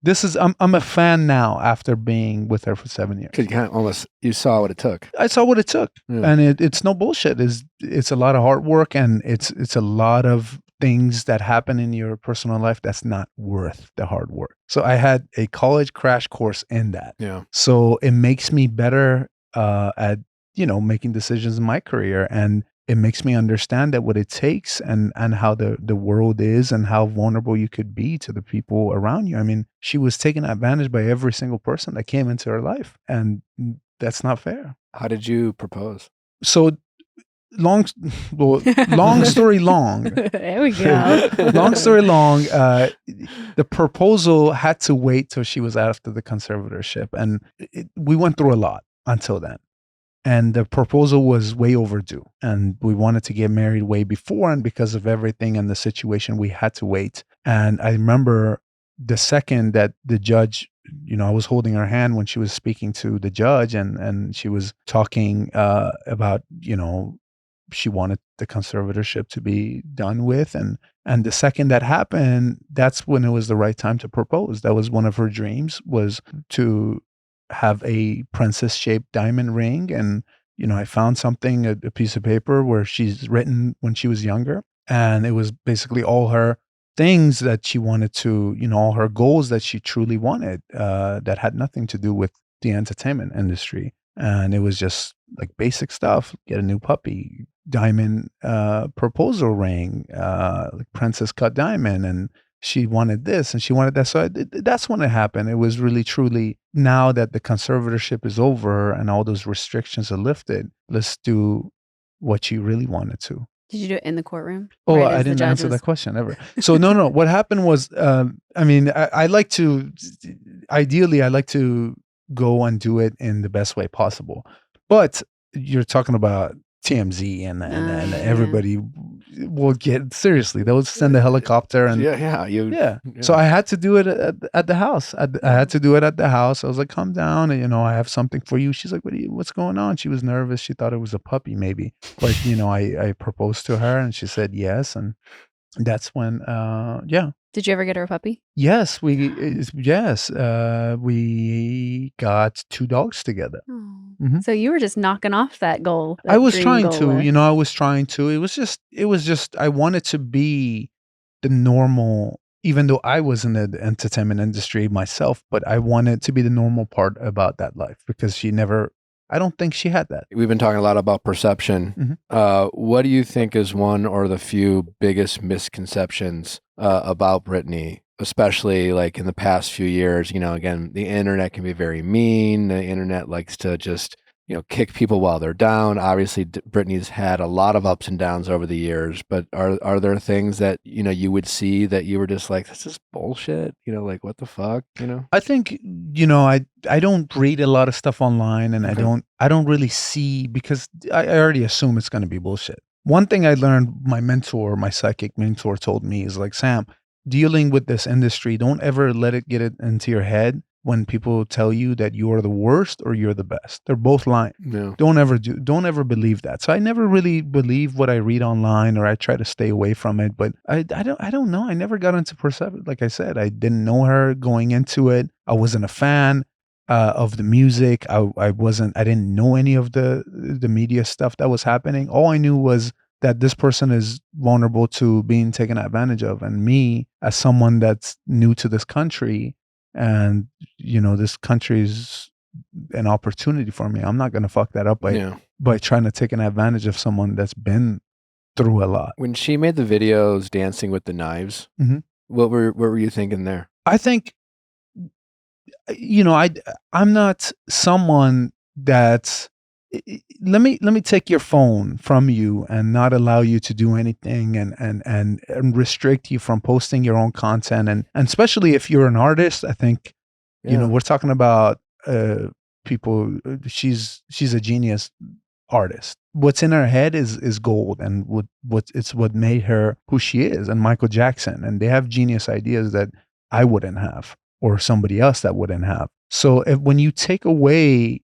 I'm a fan now after being with her for 7 years. Because you saw what it took. I saw what it took, and it's no bullshit. It's a lot of hard work, and it's a lot of things that happen in your personal life that's not worth the hard work. So I had a college crash course in that. Yeah. So it makes me better at making decisions in my career, and it makes me understand that what it takes, and how the world is, and how vulnerable you could be to the people around you. I mean, she was taken advantage by every single person that came into her life, and that's not fair. How did you propose? So long story long. There we go. Long story long. The proposal had to wait till she was after the conservatorship, and we went through a lot until then. And the proposal was way overdue, and we wanted to get married way before, and because of everything and the situation, we had to wait. And I remember the second that the judge, I was holding her hand when she was speaking to the judge, and she was talking about, she wanted the conservatorship to be done with. And the second that happened, that's when it was the right time to propose. That was one of her dreams, was to have a princess-shaped diamond ring. And, I found something, a piece of paper where she's written when she was younger. And it was basically all her things that she wanted to, all her goals that she truly wanted, that had nothing to do with the entertainment industry. And it was just like basic stuff: get a new puppy, diamond proposal ring, like princess cut diamond. And she wanted this and she wanted that. So that's when it happened. It was really, truly, now that the conservatorship is over and all those restrictions are lifted, let's do what you really wanted to. Did you do it in the courtroom? Oh, right, I didn't answer that question ever. So no. What happened was, I like to, ideally, I like to go and do it in the best way possible. But you're talking about TMZ and everybody will get, seriously, they'll send a helicopter and So I had to do it at the house. I had to do it at the house. I was like, come down, and I have something for you. She's like, what's going on? She was nervous. She thought it was a puppy maybe, but I proposed to her and she said yes, and that's when Did you ever get her a puppy? Yes, we got 2 dogs together. Mm-hmm. So you were just knocking off that goal. I was trying to, I was trying to. It was just, I wanted to be the normal, even though I was in the entertainment industry myself, but I wanted to be the normal part about that life, because I don't think she had that. We've been talking a lot about perception. Mm-hmm. What do you think is one or the few biggest misconceptions about Brittney, especially like in the past few years? Again, the internet can be very mean. The internet likes to just, kick people while they're down. Obviously, Brittney's had a lot of ups and downs over the years, but are there things that, you would see that you were just like, this is bullshit? Like, what the fuck? I think, I don't read a lot of stuff online, and I don't really see, because I already assume it's going to be bullshit. one thing I learned, my mentor, my psychic mentor told me is like, Sam, dealing with this industry, don't ever let it get it into your head when people tell you that you are the worst or you're the best. They're both lying. No. Don't ever believe that. So I never really believe what I read online, or I try to stay away from it. But I don't know. I never got into Persephone. Like I said, I didn't know her going into it. I wasn't a fan of the music. I didn't know any of the media stuff that was happening. All I knew was that this person is vulnerable to being taken advantage of. And me, as someone that's new to this country, and this country's an opportunity for me, I'm not going to fuck that up by trying to take an advantage of someone that's been through a lot. When she made the videos dancing with the knives, what were you thinking there? I think, I'm not someone that's, let me take your phone from you and not allow you to do anything, and restrict you from posting your own content, and especially if you're an artist. I think we're talking about people. She's a genius artist. What's in her head is gold, and what made her who she is. And Michael Jackson, and they have genius ideas that I wouldn't have, or somebody else that wouldn't have. So when you take away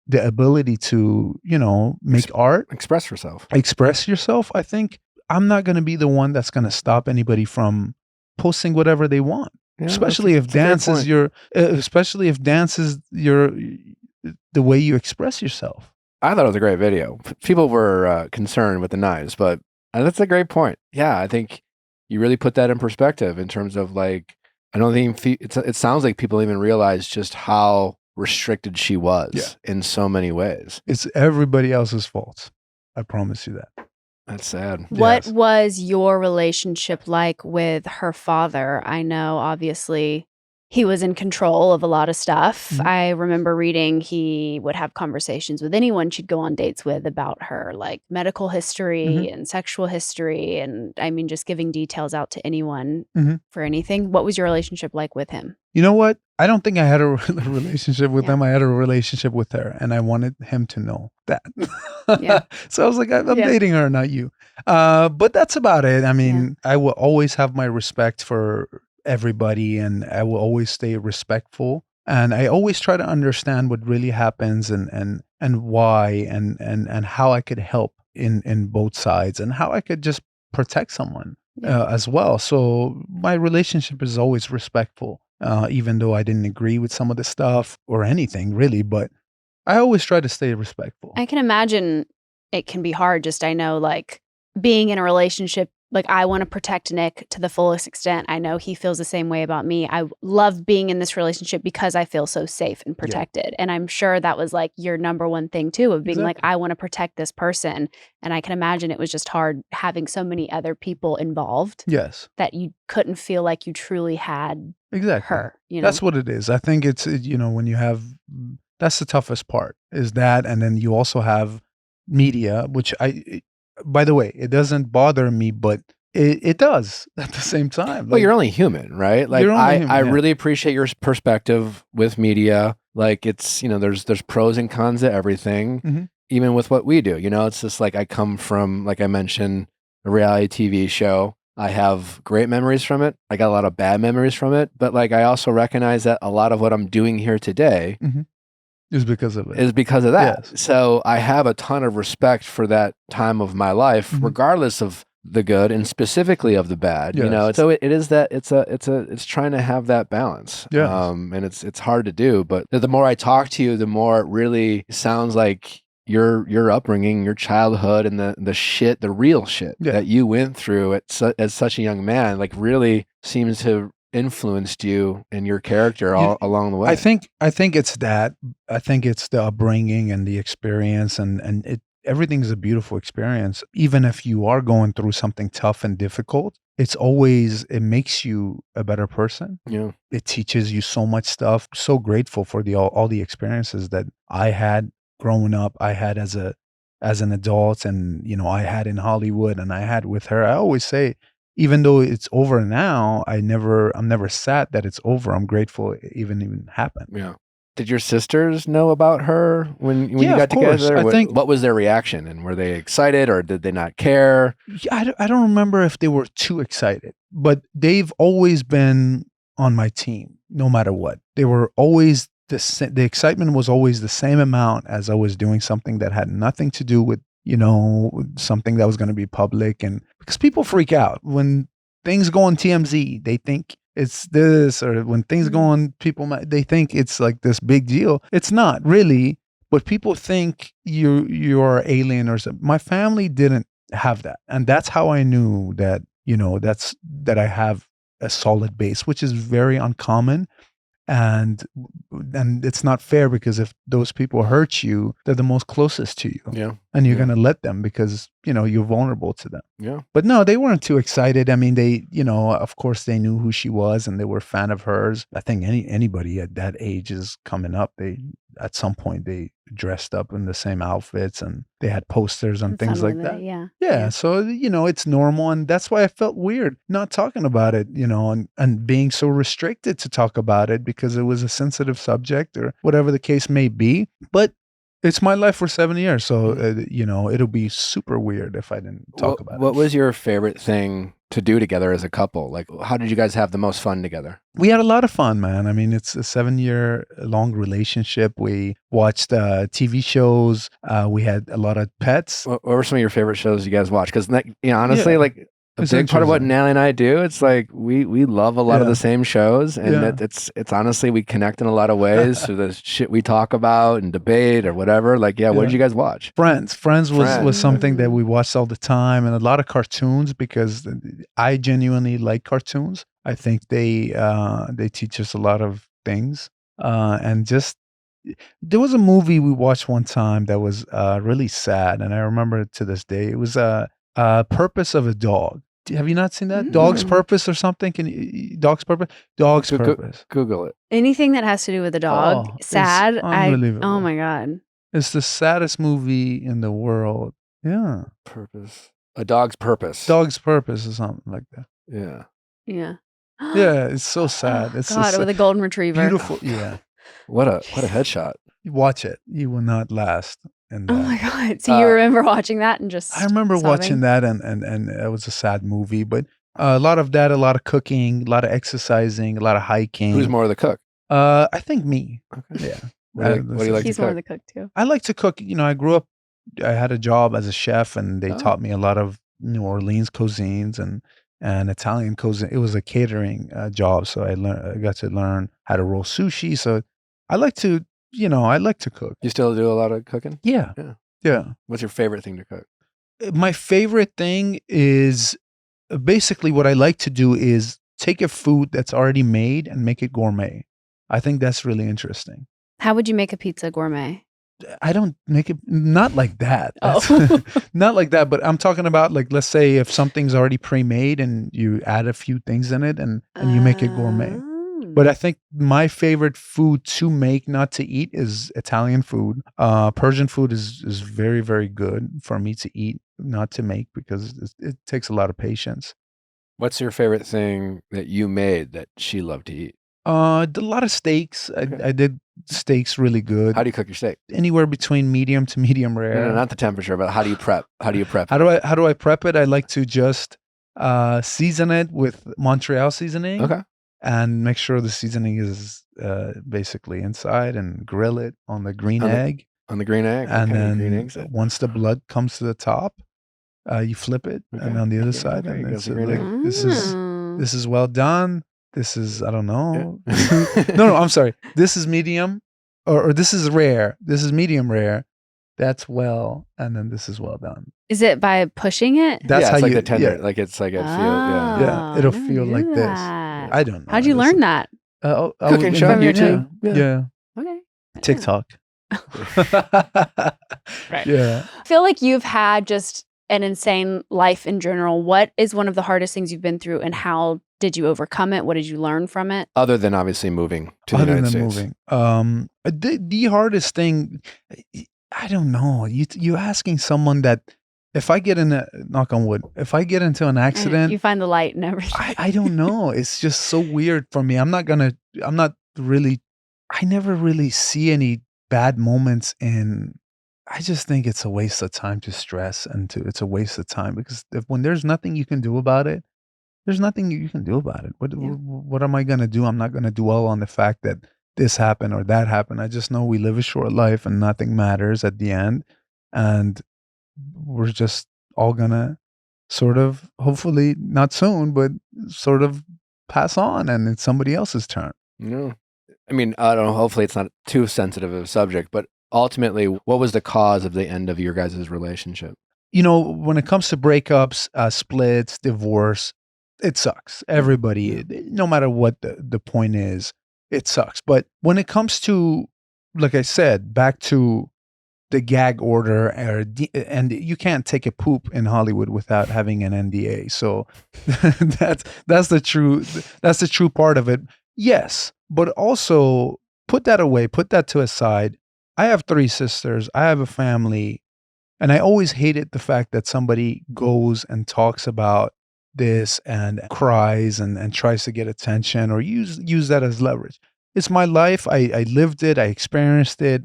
the ability to, make art, express yourself, I think I'm not going to be the one that's going to stop anybody from posting whatever they want. Yeah, especially if dance is the way you express yourself. I thought it was a great video. People were concerned with the knives, but that's a great point. Yeah, I think you really put that in perspective in terms of, like, I don't think it sounds like people even realize just how restricted she was in so many ways. It's everybody else's fault. I promise you that. That's sad. What was your relationship like with her father? I know, obviously, he was in control of a lot of stuff. I remember reading he would have conversations with anyone she'd go on dates with about her, like, medical history and sexual history. And I mean, just giving details out to anyone for anything. What was your relationship like with him? You know what? I don't think I had a relationship with him. I had a relationship with her, and I wanted him to know that. So I was like, I'm dating her, not you. But that's about it. I mean, I will always have my respect for everybody, and I will always stay respectful. And I always try to understand what really happens, and why, and how I could help in both sides, and how I could just protect someone as well. So my relationship is always respectful. Even though I didn't agree with some of the stuff or anything really, but I always try to stay respectful. I can imagine it can be hard. Just, I know, like, being in a relationship, like, I want to protect Nick to the fullest extent. I know he feels the same way about me. I love being in this relationship because I feel so safe and protected. And I'm sure that was, like, your number one thing too, of being like, I want to protect this person. And I can imagine it was just hard having so many other people involved. Yes. That you couldn't feel like you truly had her. That's what it is. I think it's, when you have, that's the toughest part, is that. And then you also have media, which by the way, it doesn't bother me, but it does at the same time. Well, you're only human, right? Like, I really appreciate your perspective with media. Like, it's, there's pros and cons to everything, even with what we do. It's just like, I come from, like I mentioned, a reality TV show. I have great memories from it. I got a lot of bad memories from it. But, like, I also recognize that a lot of what I'm doing here today is because of it. Is because of that. Yes. So I have a ton of respect for that time of my life, regardless of the good and specifically of the bad. Yes. So it is that it's trying to have that balance. Yeah. And it's hard to do. But the more I talk to you, the more it really sounds like your upbringing, your childhood, and the real shit that you went through as such a young man, like, really seems to influenced you and your character all along the way. I think it's that. I think it's the upbringing and the experience, and everything's a beautiful experience. Even if you are going through something tough and difficult, it makes you a better person. Yeah. It teaches you so much stuff. So grateful for all the experiences that I had growing up, I had as an adult, and I had in Hollywood, and I had with her. I always say, even though it's over now, I'm never sad that it's over. I'm grateful it even happened. Yeah. Did your sisters know about her when you got together? What was their reaction? And were they excited or did they not care? I don't remember if they were too excited, but they've always been on my team, no matter what. They were always the excitement was always the same amount as I was doing something that had nothing to do with, something that was going to be public. And because people freak out when things go on TMZ, they think it's this, or when things go on they think it's like this big deal. It's not really, but people think you're alien or something. My family didn't have that. And that's how I knew that, that I have a solid base, which is very uncommon. And it's not fair, because if those people hurt you, they're the most closest to you. Yeah. And you're going to let them, because, you're vulnerable to them. Yeah. But no, they weren't too excited. I mean, they, of course they knew who she was and they were a fan of hers. I think anybody at that age is coming up. At some point they dressed up in the same outfits and they had posters and things like that. Yeah. So, it's normal. And that's why I felt weird not talking about it, and being so restricted to talk about it, because it was a sensitive subject or whatever the case may be. But it's my life for 7 years. So, it'll be super weird if I didn't talk about it. What was your favorite thing to do together as a couple? Like, how did you guys have the most fun together? We had a lot of fun, man. I mean, it's a 7-year-long relationship. We watched TV shows. We had a lot of pets. What were some of your favorite shows you guys watched? Because, honestly, like, a big part of what Nally and I do, it's like we love a lot of the same shows, and it's honestly, we connect in a lot of ways through the shit we talk about and debate or whatever. Like, what did you guys watch? Friends was something that we watched all the time, and a lot of cartoons, because I genuinely like cartoons. I think they teach us a lot of things, and just there was a movie we watched one time that was really sad, and I remember it to this day. It was Purpose of a Dog. Have you not seen that? Dog's Purpose or something? Dog's Purpose? Dog's Purpose. Google it. Anything that has to do with a dog, sad. Unbelievable. Oh my God. It's the saddest movie in the world. Yeah. Purpose. A Dog's Purpose. Dog's Purpose or something like that. Yeah. Yeah. Yeah, it's so sad. It's God, with a golden retriever. Beautiful. Yeah. What a headshot. Watch it. You will not last. Oh my God. So you remember watching that and just I remember sobbing? watching that, and it was a sad movie, but a lot of that, a lot of cooking, a lot of exercising, a lot of hiking. Who's more of the cook? I think me. Okay. Yeah. What do you like He's to cook? more of the cook too. I like to cook. I grew up, I had a job as a chef, and they taught me a lot of New Orleans cuisines and Italian cuisine. It was a catering job, so I got to learn how to roll sushi. So I like to cook. You still do a lot of cooking? Yeah. What's your favorite thing to cook? My favorite thing is basically what I like to do is take a food that's already made and make it gourmet. I think that's really interesting. How would you make a pizza gourmet? I don't make it, not like that. Oh. Not like that, but I'm talking about, like, let's say if something's already pre-made and you add a few things in it and you make it gourmet. But I think my favorite food to make, not to eat, is Italian food. Persian food is very, very good for me to eat, not to make, because it takes a lot of patience. What's your favorite thing that you made that she loved to eat? A lot of steaks. Okay. I did steaks really good. How do you cook your steak? Anywhere between medium to medium rare. No, not the temperature, but how do you prep? How do you prep? How do I prep it? I like to just season it with Montreal seasoning. Okay. And make sure the seasoning is basically inside, and grill it on the green egg. On the green egg. And okay, then once the blood comes to the top, you flip it, and on the other side, and it's like, this is well done. This is, I don't know. No, I'm sorry. This is medium, or this is rare. This is medium rare. That's well, and then this is well done. Is it by pushing it? That's how it's like you, the tender, like it's like a feel. Yeah, it'll feel like this. I don't know. How'd you learn that? Cooking show, YouTube. Yeah. Okay. TikTok. Right. Yeah. I feel like you've had just an insane life in general. What is one of the hardest things you've been through, and how did you overcome it? What did you learn from it? Other than obviously moving to the United States. The hardest thing, I don't know. You asking someone that, if I get in knock on wood, if I get into an accident, you find the light and everything. I don't know. It's just so weird for me. I'm not really I never really see any bad moments in. I just think it's a waste of time to stress and it's a waste of time because when there's nothing you can do about it, there's nothing you can do about it. Yeah. What am I gonna do? I'm not gonna dwell on the fact that this happened or that happened. I just know we live a short life and nothing matters at the end, and we're just all gonna sort of, hopefully not soon, but sort of pass on, and it's somebody else's turn. No. I mean, I don't know, hopefully it's not too sensitive of a subject, but ultimately, what was the cause of the end of your guys' relationship? You know, when it comes to breakups, splits, divorce, it sucks. Everybody, no matter what the point is, it sucks. But when it comes to, like I said, back to the gag order, and you can't take a poop in Hollywood without having an NDA. So that's the true part of it. Yes, but also put that away, put that to a side. I have 3 sisters. I have a family. And I always hated the fact that somebody goes and talks about this and cries and tries to get attention or use that as leverage. It's my life. I lived it. I experienced it.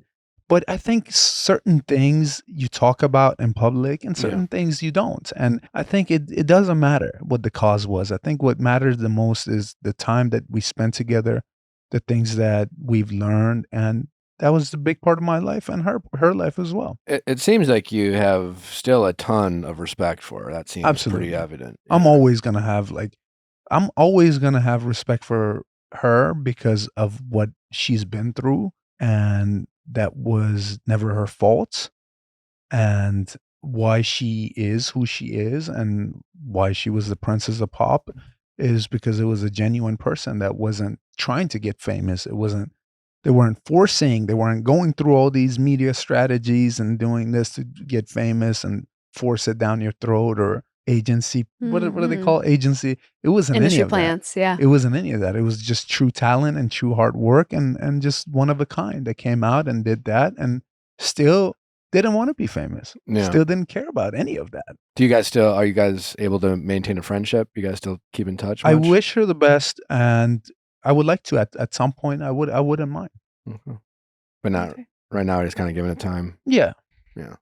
But I think certain things you talk about in public and certain things you don't. And I think it doesn't matter what the cause was. I think what matters the most is the time that we spent together, the things that we've learned, and that was the big part of my life and her life as well. It seems like you have still a ton of respect for her. That seems Absolutely. pretty evident. I'm always gonna have respect for her because of what she's been through, and that was never her fault, and why she is who she is and why she was the princess of pop is because it was a genuine person that wasn't trying to get famous. They weren't forcing, they weren't going through all these media strategies and doing this to get famous and force it down your throat or agency. What do they call agency? It wasn't Industry any of plants, that. yeah. It wasn't any of that. It was just true talent and true hard work and just one of a kind that came out and did that and still didn't want to be famous. Yeah. Still didn't care about any of that. Are you guys able to maintain a friendship? You guys still keep in touch much? I wish her the best, and I would like to at some point. I wouldn't mind. Okay. But not right now. Just kind of giving it time. Yeah. Yeah.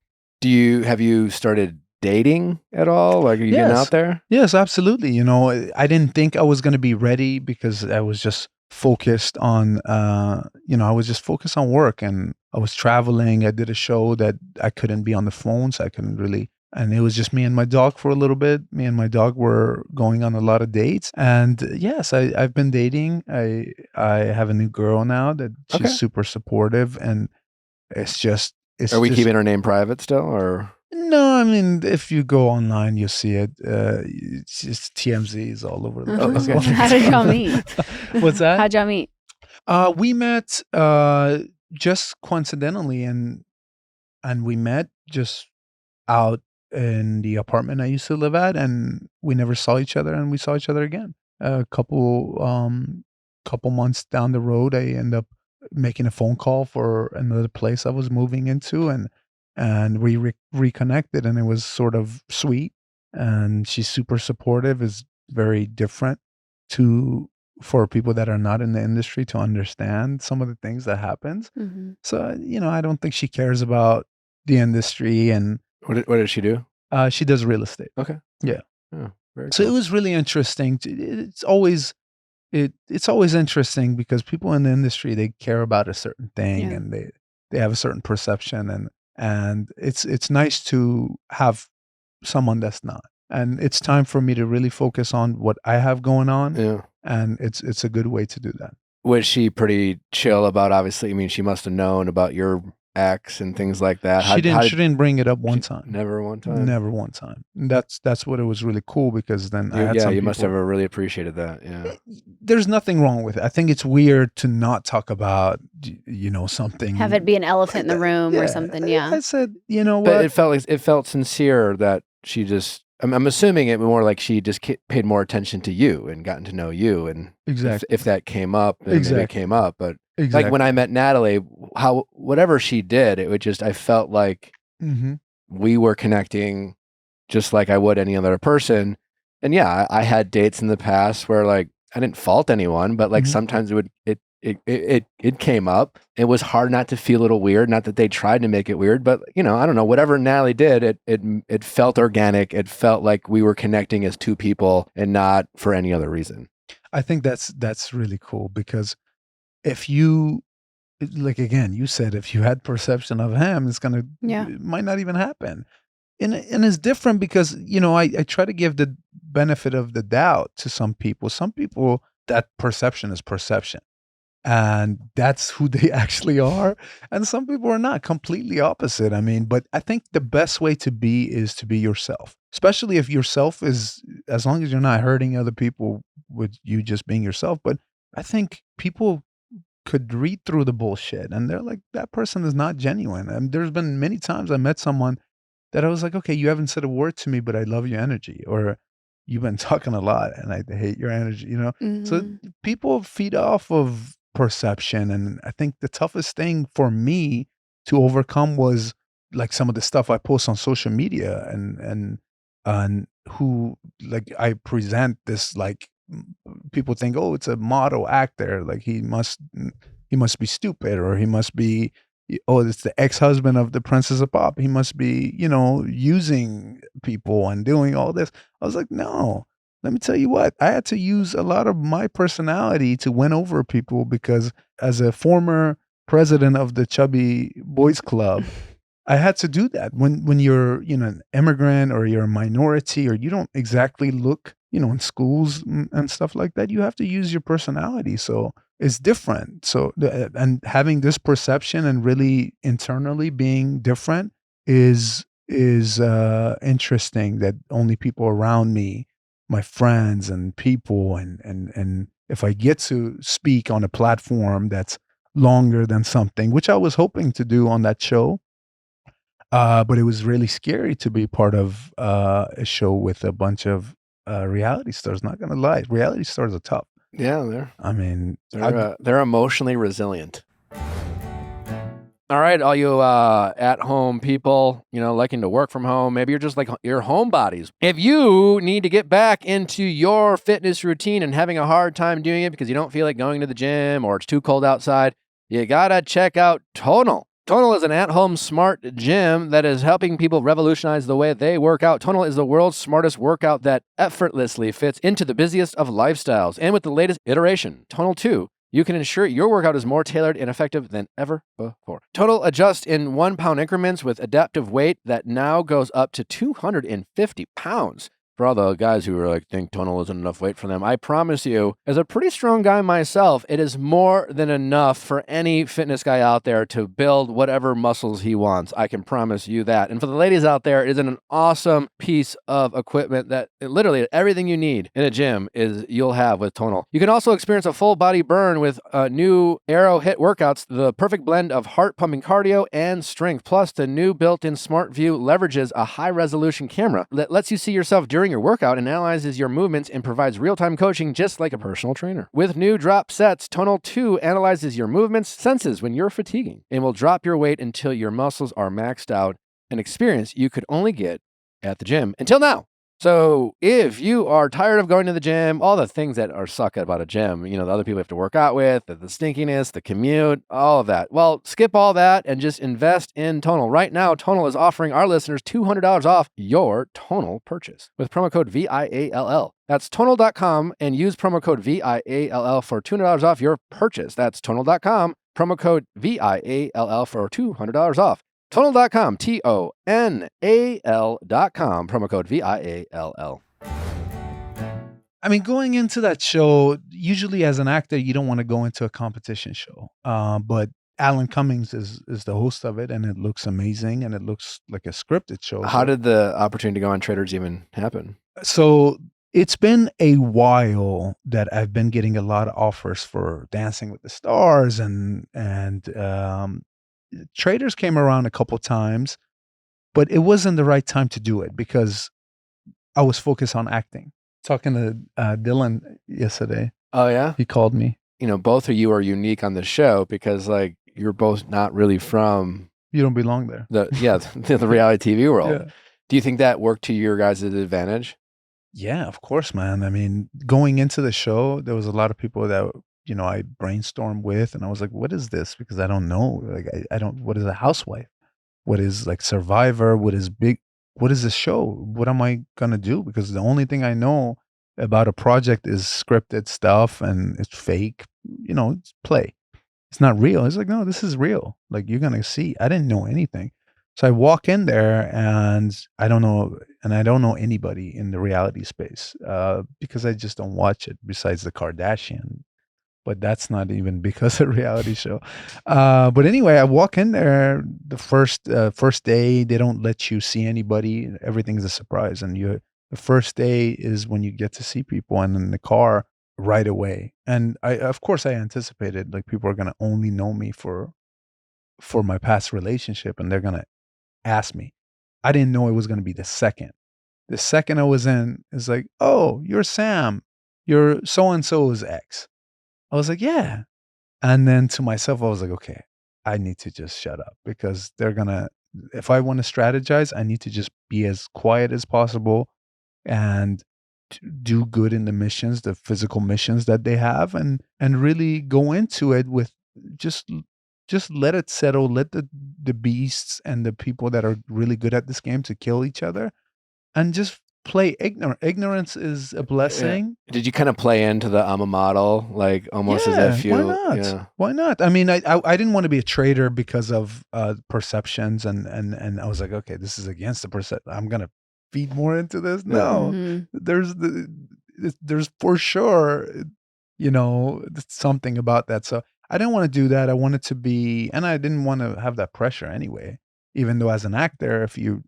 Have you started dating at all? Like, are you getting out there? Yes, absolutely. You know, I didn't think I was going to be ready because I was just focused on, I was just focused on work, and I was traveling. I did a show that I couldn't be on the phone, so I couldn't really. And it was just me and my dog for a little bit. Me and my dog were going on a lot of dates. And yes, I've been dating. I have a new girl now that she's super supportive. And Are we keeping her name private still, or? No, I mean, if you go online, you'll see it. It's just TMZs all over the place. Okay. How did y'all meet? What's that? How'd y'all meet? We met just coincidentally, and we met just out in the apartment I used to live at, and we never saw each other, and we saw each other again. A couple months down the road, I ended up making a phone call for another place I was moving into, and we reconnected, and it was sort of sweet. And she's super supportive. Is very different for people that are not in the industry to understand some of the things that happens. Mm-hmm. So I don't think she cares about the industry. And what does she do? She does real estate. Okay. Yeah. Oh, very So cool. it was really interesting. It's always interesting because people in the industry, they care about a certain thing, and they have a certain perception, and it's nice to have someone that's not. And it's time for me to really focus on what I have going on. Yeah. And it's a good way to do that. Was she pretty chill about, obviously, I mean, she must have known about your ex and things like that. She didn't bring it up one time. Never one time? Never one time. And that's what it was really cool, because then I had you must have really appreciated that. Yeah. There's nothing wrong with it. I think it's weird to not talk about, something. Have it be an elephant in the room or something. Yeah. I said, what? But it felt sincere that she just, I'm assuming it more like she just paid more attention to you and gotten to know you. And exactly. If that came up, then maybe it came up. But exactly. like when I met Natalie, whatever she did, I felt like we were connecting just like I would any other person. And yeah, I had dates in the past where like I didn't fault anyone, but like sometimes it came up. It was hard not to feel a little weird. Not that they tried to make it weird, but I don't know. Whatever Natalie did, it felt organic. It felt like we were connecting as two people and not for any other reason. I think that's really cool because if you, like, again, you said if you had perception of him, it might not even happen. And it's different because, I try to give the benefit of the doubt to some people. Some people, that perception is perception. And that's who they actually are. And some people are not, completely opposite. I mean, but I think the best way to be is to be yourself, especially if yourself is, as long as you're not hurting other people with you just being yourself. But I think people could read through the bullshit and they're like, that person is not genuine. And there's been many times I met someone that I was like, okay, you haven't said a word to me, but I love your energy. Or you've been talking a lot and I hate your energy, So people feed off of perception. And I think the toughest thing for me to overcome was like some of the stuff I post on social media and who, like, I present this, like, people think, oh, it's a model actor. Like he must be stupid, or he must be, oh, it's the ex-husband of the Princess of Pop. He must be, using people and doing all this. I was like, no, let me tell you what, I had to use a lot of my personality to win over people because as a former president of the Chubby Boys Club, I had to do that. When you're, an immigrant or you're a minority or you don't exactly look, in schools and stuff like that, you have to use your personality. So it's different. So, and having this perception and really internally being different is interesting, that only people around me, my friends and people, and if I get to speak on a platform that's longer than something, which I was hoping to do on that show, but it was really scary to be part of a show with a bunch of reality stars. Not gonna lie, reality stars are tough. Yeah, they're emotionally resilient. All right, all you at-home people, liking to work from home, maybe you're just like your homebodies. If you need to get back into your fitness routine and having a hard time doing it because you don't feel like going to the gym or it's too cold outside, you gotta check out Tonal. Tonal is an at-home smart gym that is helping people revolutionize the way they work out. Tonal is the world's smartest workout that effortlessly fits into the busiest of lifestyles. And with the latest iteration, Tonal 2, you can ensure your workout is more tailored and effective than ever before. Tonal adjusts in 1 pound increments with adaptive weight that now goes up to 250 pounds. For all the guys who are like, think Tonal isn't enough weight for them, I promise you, as a pretty strong guy myself, it is more than enough for any fitness guy out there to build whatever muscles he wants. I can promise you that. And for the ladies out there, it is an awesome piece of equipment that literally everything you need in a gym is you'll have with Tonal. You can also experience a full body burn with new Aero HIIT workouts, the perfect blend of heart pumping cardio and strength. Plus, the new built-in Smart View leverages a high resolution camera that lets you see yourself during your workout and analyzes your movements and provides real-time coaching just like a personal trainer. With new drop sets, Tonal 2 analyzes your movements, senses when you're fatiguing, and will drop your weight until your muscles are maxed out, an experience you could only get at the gym until now. So if you are tired of going to the gym, all the things that are suck about a gym, the other people you have to work out with, the stinkiness, the commute, all of that. Well, skip all that and just invest in Tonal. Right now, Tonal is offering our listeners $200 off your Tonal purchase with promo code VIALL. That's Tonal.com and use promo code VIALL for $200 off your purchase. That's Tonal.com, promo code VIALL for $200 off. Tonal.com, TONAL.com, promo code VIALL. I mean, going into that show, usually as an actor, you don't want to go into a competition show. But Alan Cummings is the host of it, and it looks amazing, and it looks like a scripted show. How did the opportunity to go on Traitors even happen? So it's been a while that I've been getting a lot of offers for Dancing with the Stars, and Traitors came around a couple times, but it wasn't the right time to do it because I was focused on acting. Talking to Dylan yesterday. Oh, yeah? He called me. Both of you are unique on the show because, like, you're both not really from... You don't belong there. The reality TV world. Yeah. Do you think that worked to your guys' advantage? Yeah, of course, man. I mean, going into the show, there was a lot of people that, I brainstormed with, and I was like, what is this? Because I don't know. Like, I don't, what is a housewife? What is like Survivor? What is this show? What am I going to do? Because the only thing I know about a project is scripted stuff and it's fake, it's play. It's not real. It's like, no, this is real. Like, you're going to see. I didn't know anything. So I walk in there and I don't know anybody in the reality space because I just don't watch it besides the Kardashian. But that's not even because of reality show. But anyway, I walk in there the first day. They don't let you see anybody. Everything's a surprise, and the first day is when you get to see people, and in the car right away. And of course, I anticipated like people are gonna only know me for my past relationship, and they're gonna ask me. I didn't know it was gonna be the second. The second I was in, is like, oh, you're Sam. You're so and so's ex. I was like, yeah. And then to myself, I was like, okay, I need to just shut up because if I want to strategize, I need to just be as quiet as possible and do good in the missions, the physical missions that they have, and really go into it with just just let it settle, let the beasts and the people that are really good at this game to kill each other and just play ignorant. Ignorance is a blessing. Did you kind of play into the I'm a model, like almost as if you? Why not? Yeah. Why not? I mean, I didn't want to be a traitor because of perceptions, and I was like, okay, this is against the perception. I'm gonna feed more into this. No, Mhm. there's for sure, something about that. So I didn't want to do that. I wanted to be, and I didn't want to have that pressure anyway. Even though as an actor, if you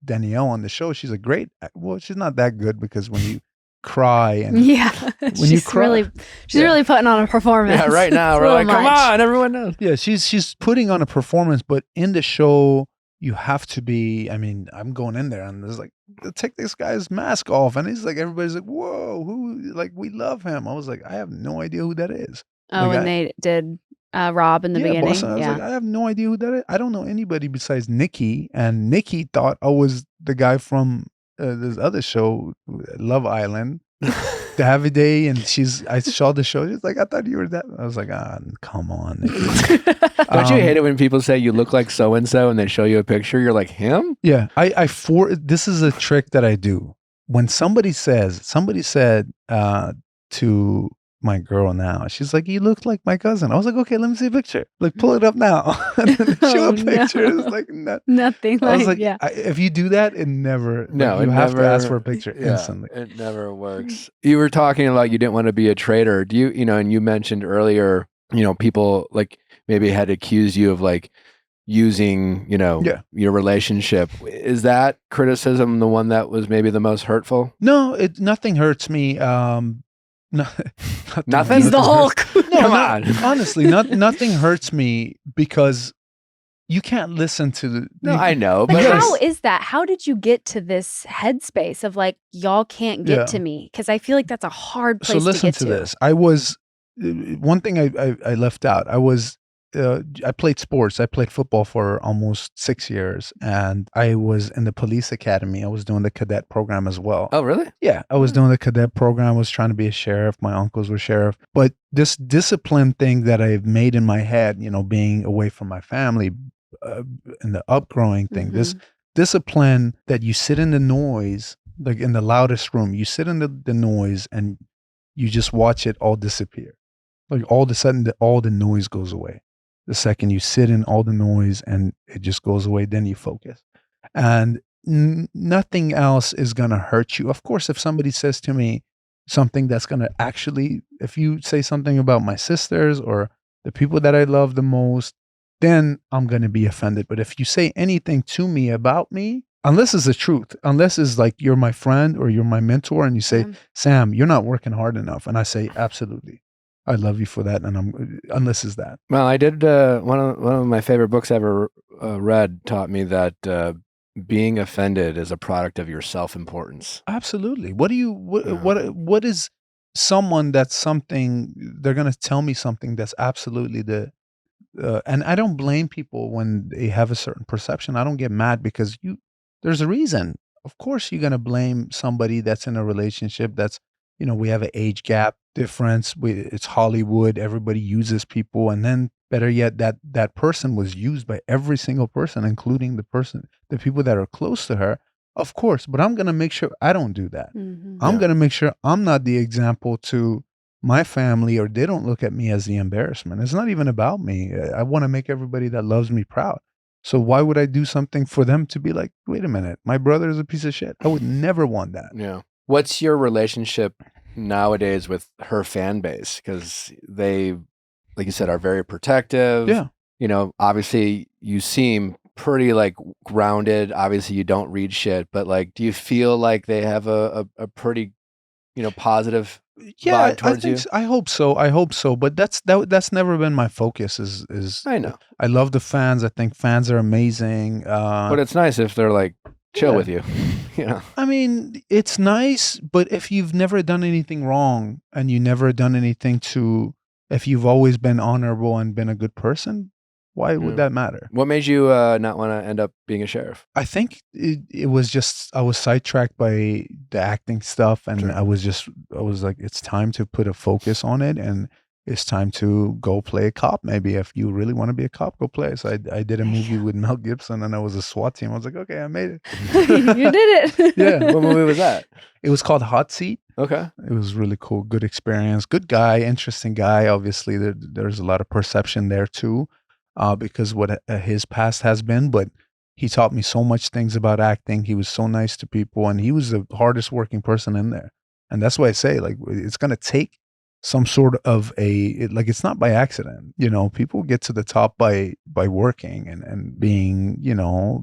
Danielle on the show, she's a great well, she's not that good because when you cry and Yeah, when you cry, she's really putting on a performance. Yeah, right now It's a we're little like, come much. on, everyone knows. yeah, she's putting on a performance, but in the show you have to be. I mean, I'm going in there and there's like, take this guy's mask off, and he's like, everybody's like, whoa, who? Like, we love him. I was like, I have no idea who that is. Oh, Like, and they did Rob in the beginning. Boston. I was like, I have no idea who that is. I don't know anybody besides Nikki, and Nikki thought I was the guy from this other show, Love Island, Davide, and I saw the show. She's like, I thought you were that. I was like, come on, Nikki. Don't you hate it when people say you look like so and so and they show you a picture? You're like, him? Yeah, this is a trick that I do. When somebody said to my girl now, she's like, you look like my cousin. I was like, okay, let me see a picture. Like, pull it up now. And then they show a picture. No. It's like Nothing. I was like, yeah. If you do that, it never. No, you it have to never- ask for a picture instantly. It never works. You were talking about you didn't want to be a traitor. Do you, and you mentioned earlier, people like maybe had accused you of like using, your relationship. Is that criticism the one that was maybe the most hurtful? No, nothing hurts me. Nothing? He's the Hulk. Come on. Honestly, nothing hurts me because you can't listen to the. No, I know, But but how is that? How did you get to this headspace of like, y'all can't get to me? Because I feel like that's a hard place to get to. So listen to this. I was one thing I left out. I played sports. I played football for almost 6 years, and I was in the police academy. I was doing the cadet program as well. Oh, really? Yeah, I was doing the cadet program. I was trying to be a sheriff. My uncles were sheriff. But this discipline thing that I've made in my head, being away from my family and the upgrowing thing, this discipline that you sit in the noise, like in the loudest room, you sit in the noise and you just watch it all disappear. Like all of a sudden, all the noise goes away. The second you sit in all the noise and it just goes away, then you focus. And nothing else is going to hurt you. Of course, if somebody says to me something that's going to actually, if you say something about my sisters or the people that I love the most, then I'm going to be offended. But if you say anything to me about me, unless it's the truth, unless it's like you're my friend or you're my mentor and you say, Sam, you're not working hard enough. And I say, absolutely. I love you for that, and unless it's that. Well, I did one of my favorite books I ever read taught me that being offended is a product of your self-importance. Absolutely. What is someone that's something they're going to tell me something that's absolutely and I don't blame people when they have a certain perception. I don't get mad because there's a reason. of course you're going to blame somebody that's in a relationship that's, we have an age gap difference. It's Hollywood. Everybody uses people. And then better yet, that person was used by every single person, including the people that are close to her. Of course, but I'm going to make sure I don't do that. I'm going to make sure I'm not the example to my family, or they don't look at me as the embarrassment. It's not even about me. I want to make everybody that loves me proud. So why would I do something for them to be like, wait a minute, my brother is a piece of shit? I would never want that. Yeah. What's your relationship nowadays with her fan base? Because they, like you said, are very protective. Yeah. Obviously you seem pretty like grounded. Obviously you don't read shit, but like, do you feel like they have a pretty, positive vibe towards you? I hope so. But that's never been my focus. Is I know. I love the fans. I think fans are amazing. But it's nice if they're like chill with you. I mean, it's nice, but if you've never done anything wrong and you never done anything if you've always been honorable and been a good person, why would that matter? What made you not want to end up being a sheriff? I think it was just, I was sidetracked by the acting stuff, and I was like, it's time to put a focus on it, and it's time to go play a cop. Maybe if you really want to be a cop, go play. So I did a movie with Mel Gibson, and I was a SWAT team. I was like, okay, I made it. You did it. Yeah. What movie was that? It was called Hot Seat. Okay. It was really cool. Good experience. Good guy. Interesting guy. Obviously, there's a lot of perception there too, because what his past has been. But he taught me so much things about acting. He was so nice to people, and he was the hardest working person in there. And that's why I say, like, it's going to take some sort of it's not by accident. People get to the top by working and being,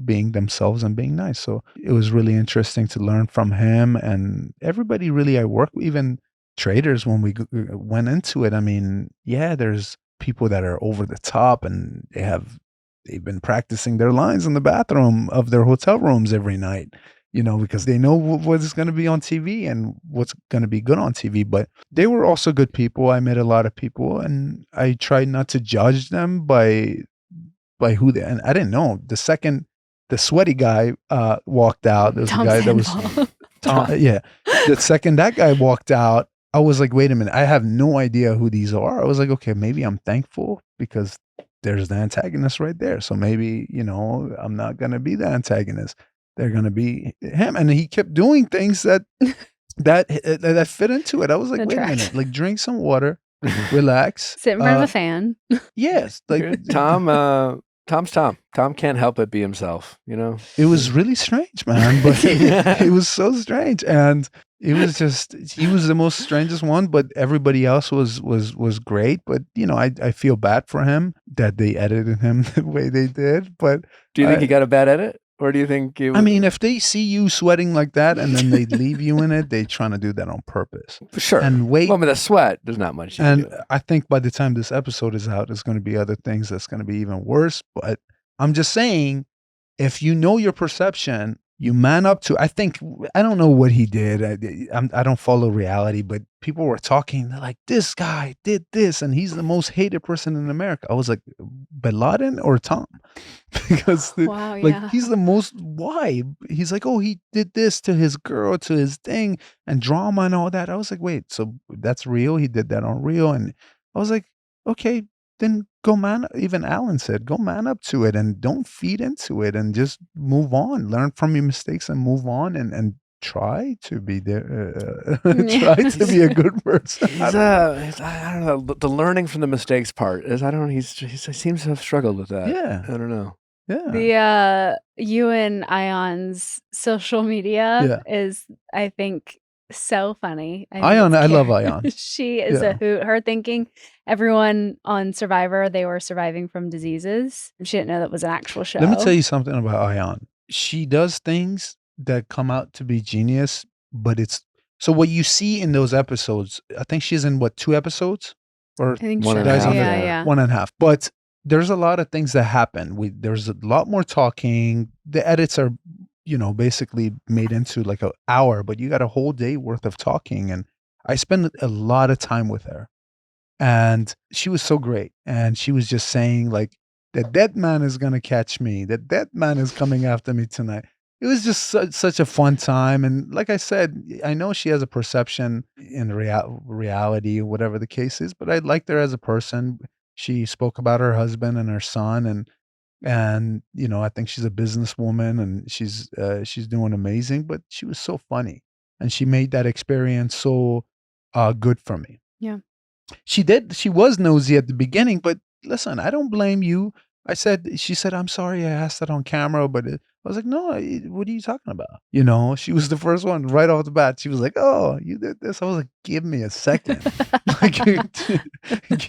being themselves and being nice. So it was really interesting to learn from him and everybody really I work with, even Traitors when we went into it. I mean, yeah, there's people that are over the top and they've been practicing their lines in the bathroom of their hotel rooms every night. Because they know what's going to be on TV and what's going to be good on TV. But they were also good people. I met a lot of people, and I tried not to judge them by who they. And I didn't know the second the sweaty guy walked out. There was a guy that was Tom. Yeah, the second that guy walked out, I was like, wait a minute, I have no idea who these are. I was like, okay, maybe I'm thankful because there's the antagonist right there. So maybe I'm not going to be the antagonist. They're going to be him. And he kept doing things that fit into it. I was like, wait a minute, like drink some water, relax. Sit in front of a fan. Yes. Like Tom's Tom. Tom can't help but be himself, It was really strange, man. But it was so strange. And it was just, he was the most strangest one, but everybody else was great. But, I feel bad for him that they edited him the way they did. But do you think he got a bad edit? Or do you think I mean, if they see you sweating like that and then they leave you in it, they're trying to do that on purpose. Sure. And wait. Well, but the sweat, there's not much. And I think by the time this episode is out, there's going to be other things that's going to be even worse. But I'm just saying, if you know your perception, you man up to, I don't know what he did. I don't follow reality, but people were talking. They're like, this guy did this, and he's the most hated person in America. I was like, Bin Laden or Tom? Because he's the most, why? He's like, oh, he did this to his girl, to his thing, and drama and all that. I was like, wait, so that's real? He did that on real? And I was like, okay, then go man, even Alan said, go man up to it and don't feed into it and just move on. Learn from your mistakes and move on and try to be there. Try to be a good person. I don't know. The learning from the mistakes part is, I don't know. He seems to have struggled with that. Yeah. I don't know. Yeah. The you and Ion's social media is, I think, so funny. Ion, I love Ion. She is a hoot. Her thinking everyone on Survivor, they were surviving from diseases. She didn't know that was an actual show. Let me tell you something about Ion. She does things that come out to be genius, but so what you see in those episodes, I think she's in 2 episodes? Or I think one and a half. Yeah. 1.5. But there's a lot of things that happen. There's a lot more talking. The edits are basically made into like an hour, but you got a whole day worth of talking. And I spent a lot of time with her, and she was so great. And she was just saying like, the dead man is going to catch me. The dead man is coming after me tonight. it was just such a fun time. And like I said, I know she has a perception in reality, whatever the case is, but I liked her as a person. She spoke about her husband and her son, and I think she's a businesswoman, and she's doing amazing. But she was so funny, and she made that experience so good for me. Yeah. She was nosy at the beginning, but listen, I don't blame you. She said, I'm sorry I asked that on camera, but I was like, no, what are you talking about? She was the first one right off the bat. She was like, oh, you did this. I was like, give me a second. Like,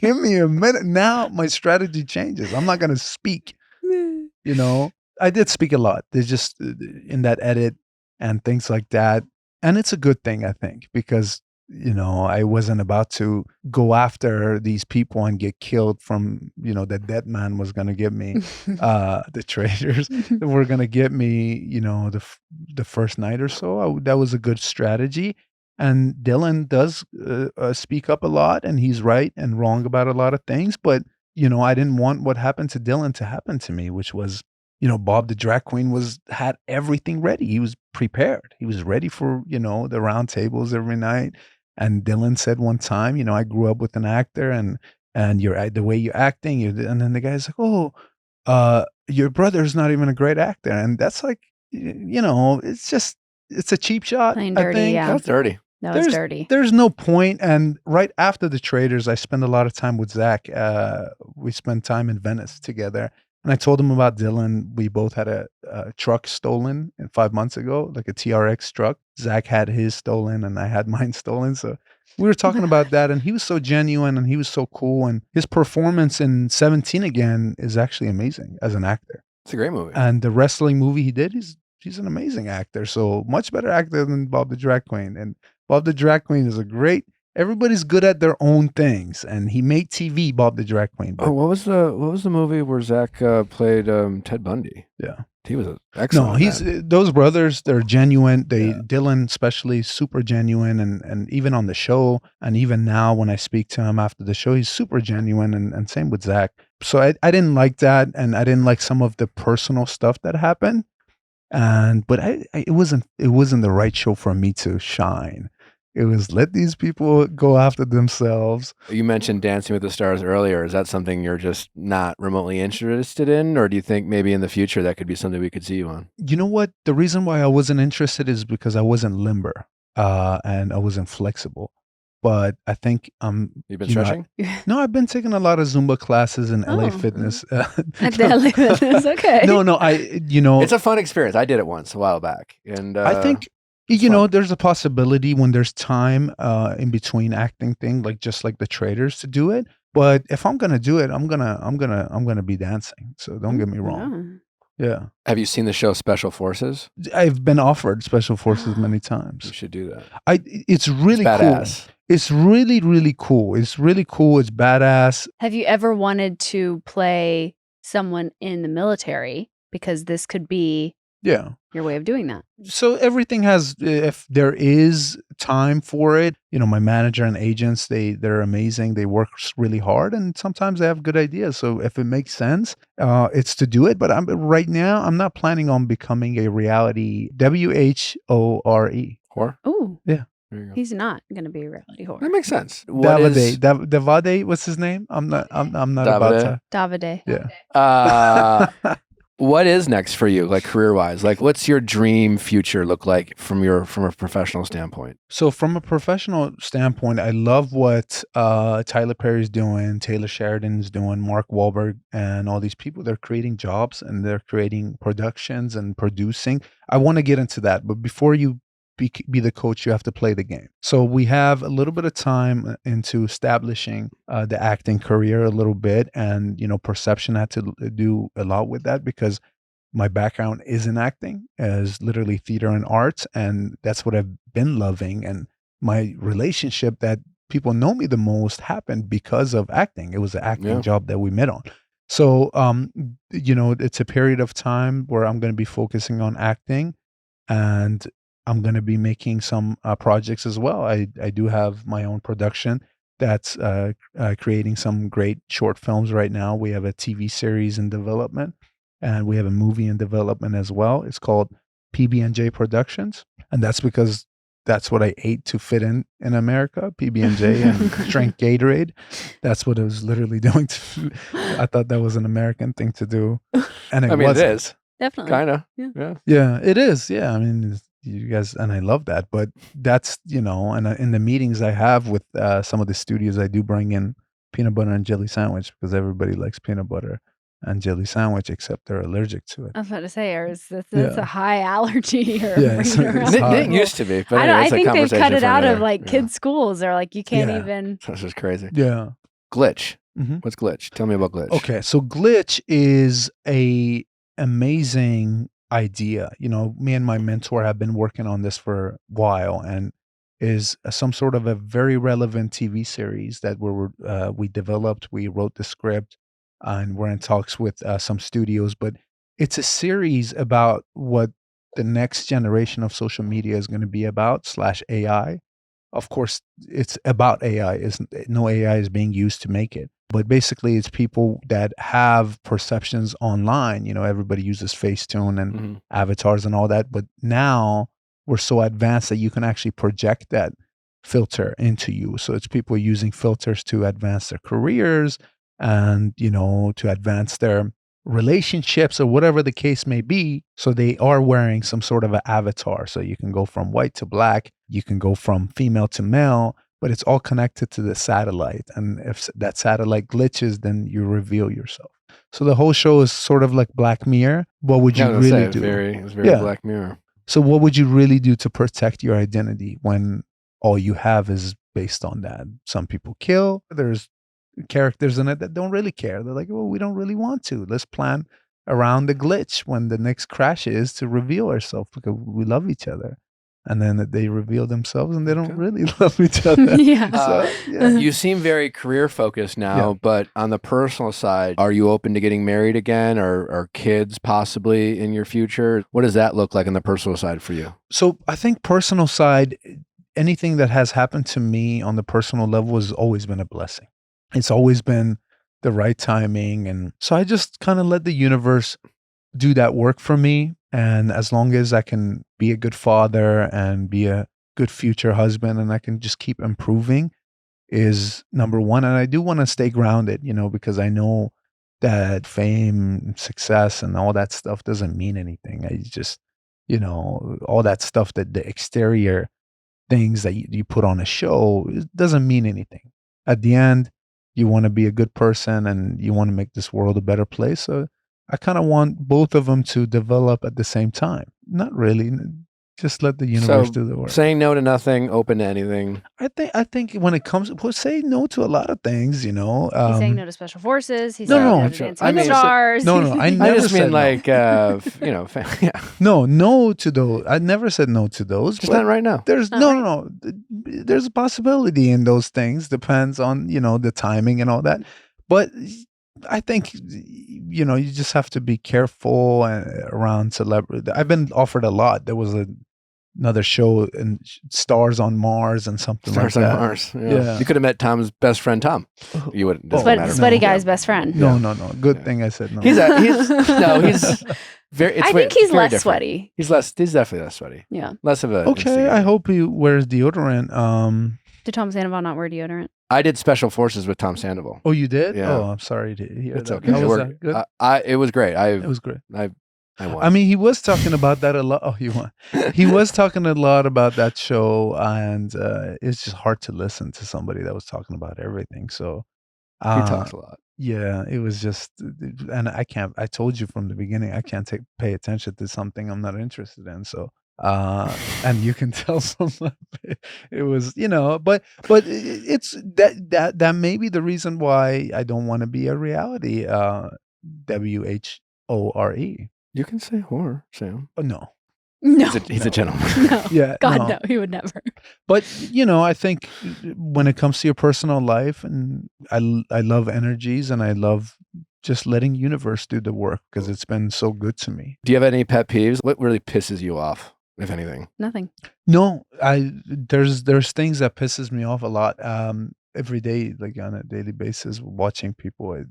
give me a minute. Now my strategy changes. I'm not going to speak, I did speak a lot. There's just in that edit and things like that. And it's a good thing, I think, because I wasn't about to go after these people and get killed from, the dead man was going to get me, the traitors were going to get me, the first night or so. That was a good strategy. And Dylan does speak up a lot, and he's right and wrong about a lot of things. But, I didn't want what happened to Dylan to happen to me, which was, Bob the drag queen had everything ready. He was prepared. He was ready for, the round tables every night. And Dylan said one time, I grew up with an actor, and the way you're acting, and then the guy's like, oh, your brother's not even a great actor, and that's like, it's a cheap shot. Plain dirty, I think. yeah. That's dirty. That was dirty. There's no point. And right after the Traitors, I spent a lot of time with Zach. We spent time in Venice together. And I told him about Dylan. We both had a truck stolen 5 months ago, like a TRX truck. Zach had his stolen and I had mine stolen. So we were talking about that, and he was so genuine and he was so cool. And his performance in 17 Again is actually amazing as an actor. It's a great movie. And the wrestling movie he did, he's an amazing actor. So much better actor than Bob the Drag Queen. And Bob the Drag Queen is everybody's good at their own things, and he made TV, Bob the Drag Queen. What was the movie where Zach played Ted Bundy? Yeah, he was excellent. No, those brothers. They're genuine. Dylan especially super genuine, and even on the show, and even now when I speak to him after the show, he's super genuine, and same with Zach. So I didn't like that, and I didn't like some of the personal stuff that happened, but it wasn't the right show for me to shine. It was let these people go after themselves. You mentioned Dancing with the Stars earlier. Is that something you're just not remotely interested in? Or do you think maybe in the future that could be something we could see you on? You know what? The reason why I wasn't interested is because I wasn't limber and I wasn't flexible. But I think You've been stretching? No, I've been taking a lot of Zumba classes in LA Fitness. At the LA Fitness, okay. No, it's a fun experience. I did it once a while back. And I think there's a possibility when there's time in between acting thing, just like the Traitors, to do it. But if I'm gonna do it, I'm gonna be dancing. So don't get me wrong. Yeah. Have you seen the show Special Forces? I've been offered Special Forces many times. You should do that. It's really badass. Cool. It's really, really cool. It's really cool. It's badass. Have you ever wanted to play someone in the military? Because this could be your way of doing that. So everything has, if there is time for it, my manager and agents, they're amazing. They work really hard, and sometimes they have good ideas. So if it makes sense, it's to do it. But right now, I'm not planning on becoming a reality WHORE. Whore? Oh, yeah. He's not going to be a reality whore. That makes sense. Davide, what's his name? I'm not about to. Davide. Yeah. What is next for you, career-wise? What's your dream future look like from a professional standpoint? So from a professional standpoint, I love what Tyler Perry's doing, Taylor Sheridan's doing, Mark Wahlberg, and all these people. They're creating jobs, and they're creating productions and producing. I want to get into that, but before you be the coach, you have to play the game. So we have a little bit of time into establishing the acting career a little bit, and Perception had to do a lot with that because my background is in acting, as literally theater and arts, and that's what I've been loving. And my relationship that people know me the most happened because of acting. It was an acting job that we met on. So it's a period of time where I'm going to be focusing on acting, and I'm going to be making some projects as well. I do have my own production that's creating some great short films right now. We have a TV series in development, and we have a movie in development as well. It's called PB&J Productions, and that's because that's what I ate to fit in America, PB&J, and drank Gatorade. That's what I was literally doing. I thought that was an American thing to do, and it wasn't. It is. Definitely. Kind of. Yeah, it is. Yeah, I mean, you guys, and I love that. But that's, and in the meetings I have with some of the studios, I do bring in peanut butter and jelly sandwich because everybody likes peanut butter and jelly sandwich, except they're allergic to it. I was about to say, that's a high allergy. It used to be, but I think they've cut it out of like kids' schools. They're like, you can't even. This is crazy. Yeah. Glitch. What's Glitch? Tell me about Glitch. Okay, so Glitch is a amazing idea. Me and my mentor have been working on this for a while, and is some sort of a very relevant TV series that we developed. We wrote the script, and we're in talks with some studios. But it's a series about what the next generation of social media is going to be about / AI. Of course, it's about AI. No AI is being used to make it. But basically, it's people that have perceptions online. Everybody uses Facetune and avatars and all that. But now we're so advanced that you can actually project that filter into you. So it's people using filters to advance their careers and, to advance their relationships or whatever the case may be. So they are wearing some sort of an avatar. So you can go from white to black. You can go from female to male. But it's all connected to the satellite. And if that satellite glitches, then you reveal yourself. So the whole show is sort of like Black Mirror. What would you really do? It's very Black Mirror. So what would you really do to protect your identity when all you have is based on that? Some people kill. There's characters in it that don't really care. They're like, well, we don't really want to. Let's plan around the glitch when the next crash is to reveal ourselves because we love each other. And then they reveal themselves and they don't really love each other. You seem very career focused now, but on the personal side, are you open to getting married again or kids possibly in your future? What does that look like on the personal side for you? So I think personal side, anything that has happened to me on the personal level has always been a blessing. It's always been the right timing. And so I just kind of let the universe do that work for me. And as long as I can be a good father and be a good future husband and I can just keep improving is number one. And I do want to stay grounded, because I know that fame, success, and all that stuff doesn't mean anything. I just, all that stuff that the exterior things that you put on a show, it doesn't mean anything. At the end, you want to be a good person and you want to make this world a better place. So I kind of want both of them to develop at the same time. Not really. Just let the universe do the work. Saying no to nothing, open to anything. I think when it comes, say no to a lot no he's saying no to special forces. He's saying no to Dancing with Stars. I never just mean like, no to those. I never said no to those. Just not right now. There's no. There's a possibility in those things. Depends on the timing and all that. But I think, you just have to be careful around celebrity. I've been offered a lot. There was another show in Stars on Mars and something Stars like that. Stars on Mars. Yeah. You could have met Tom's best friend, Tom. You wouldn't. Sweaty guy's best friend. No. Good thing I said no. He's very. I think he's less sweaty. He's definitely less sweaty. Yeah. Less of a. Okay. I hope he wears deodorant. Did Tom Sandoval not wear deodorant? I did special forces with Tom Sandoval. Oh, you did? Yeah. Oh, I'm sorry to hear it's that. Okay. How was that? Good? It was great. It was great. I won. I mean, he was talking about that a lot. Oh, you won. He was talking a lot about that show, and it's just hard to listen to somebody that was talking about everything. So he talks a lot. Yeah, it was just, and I told you from the beginning, I can't pay attention to something I'm not interested in. So, and you can tell from it was, but it's that may be the reason why I don't want to be a reality, WHORE. You can say horror, Sam. Oh, no. No. He's a gentleman. No. Yeah. God, no, he would never. But, I think when it comes to your personal life, and I love energies and I love just letting universe do the work because it's been so good to me. Do you have any pet peeves? What really pisses you off, if anything? Nothing. No, there's things that pisses me off a lot. Every day, like on a daily basis, watching people.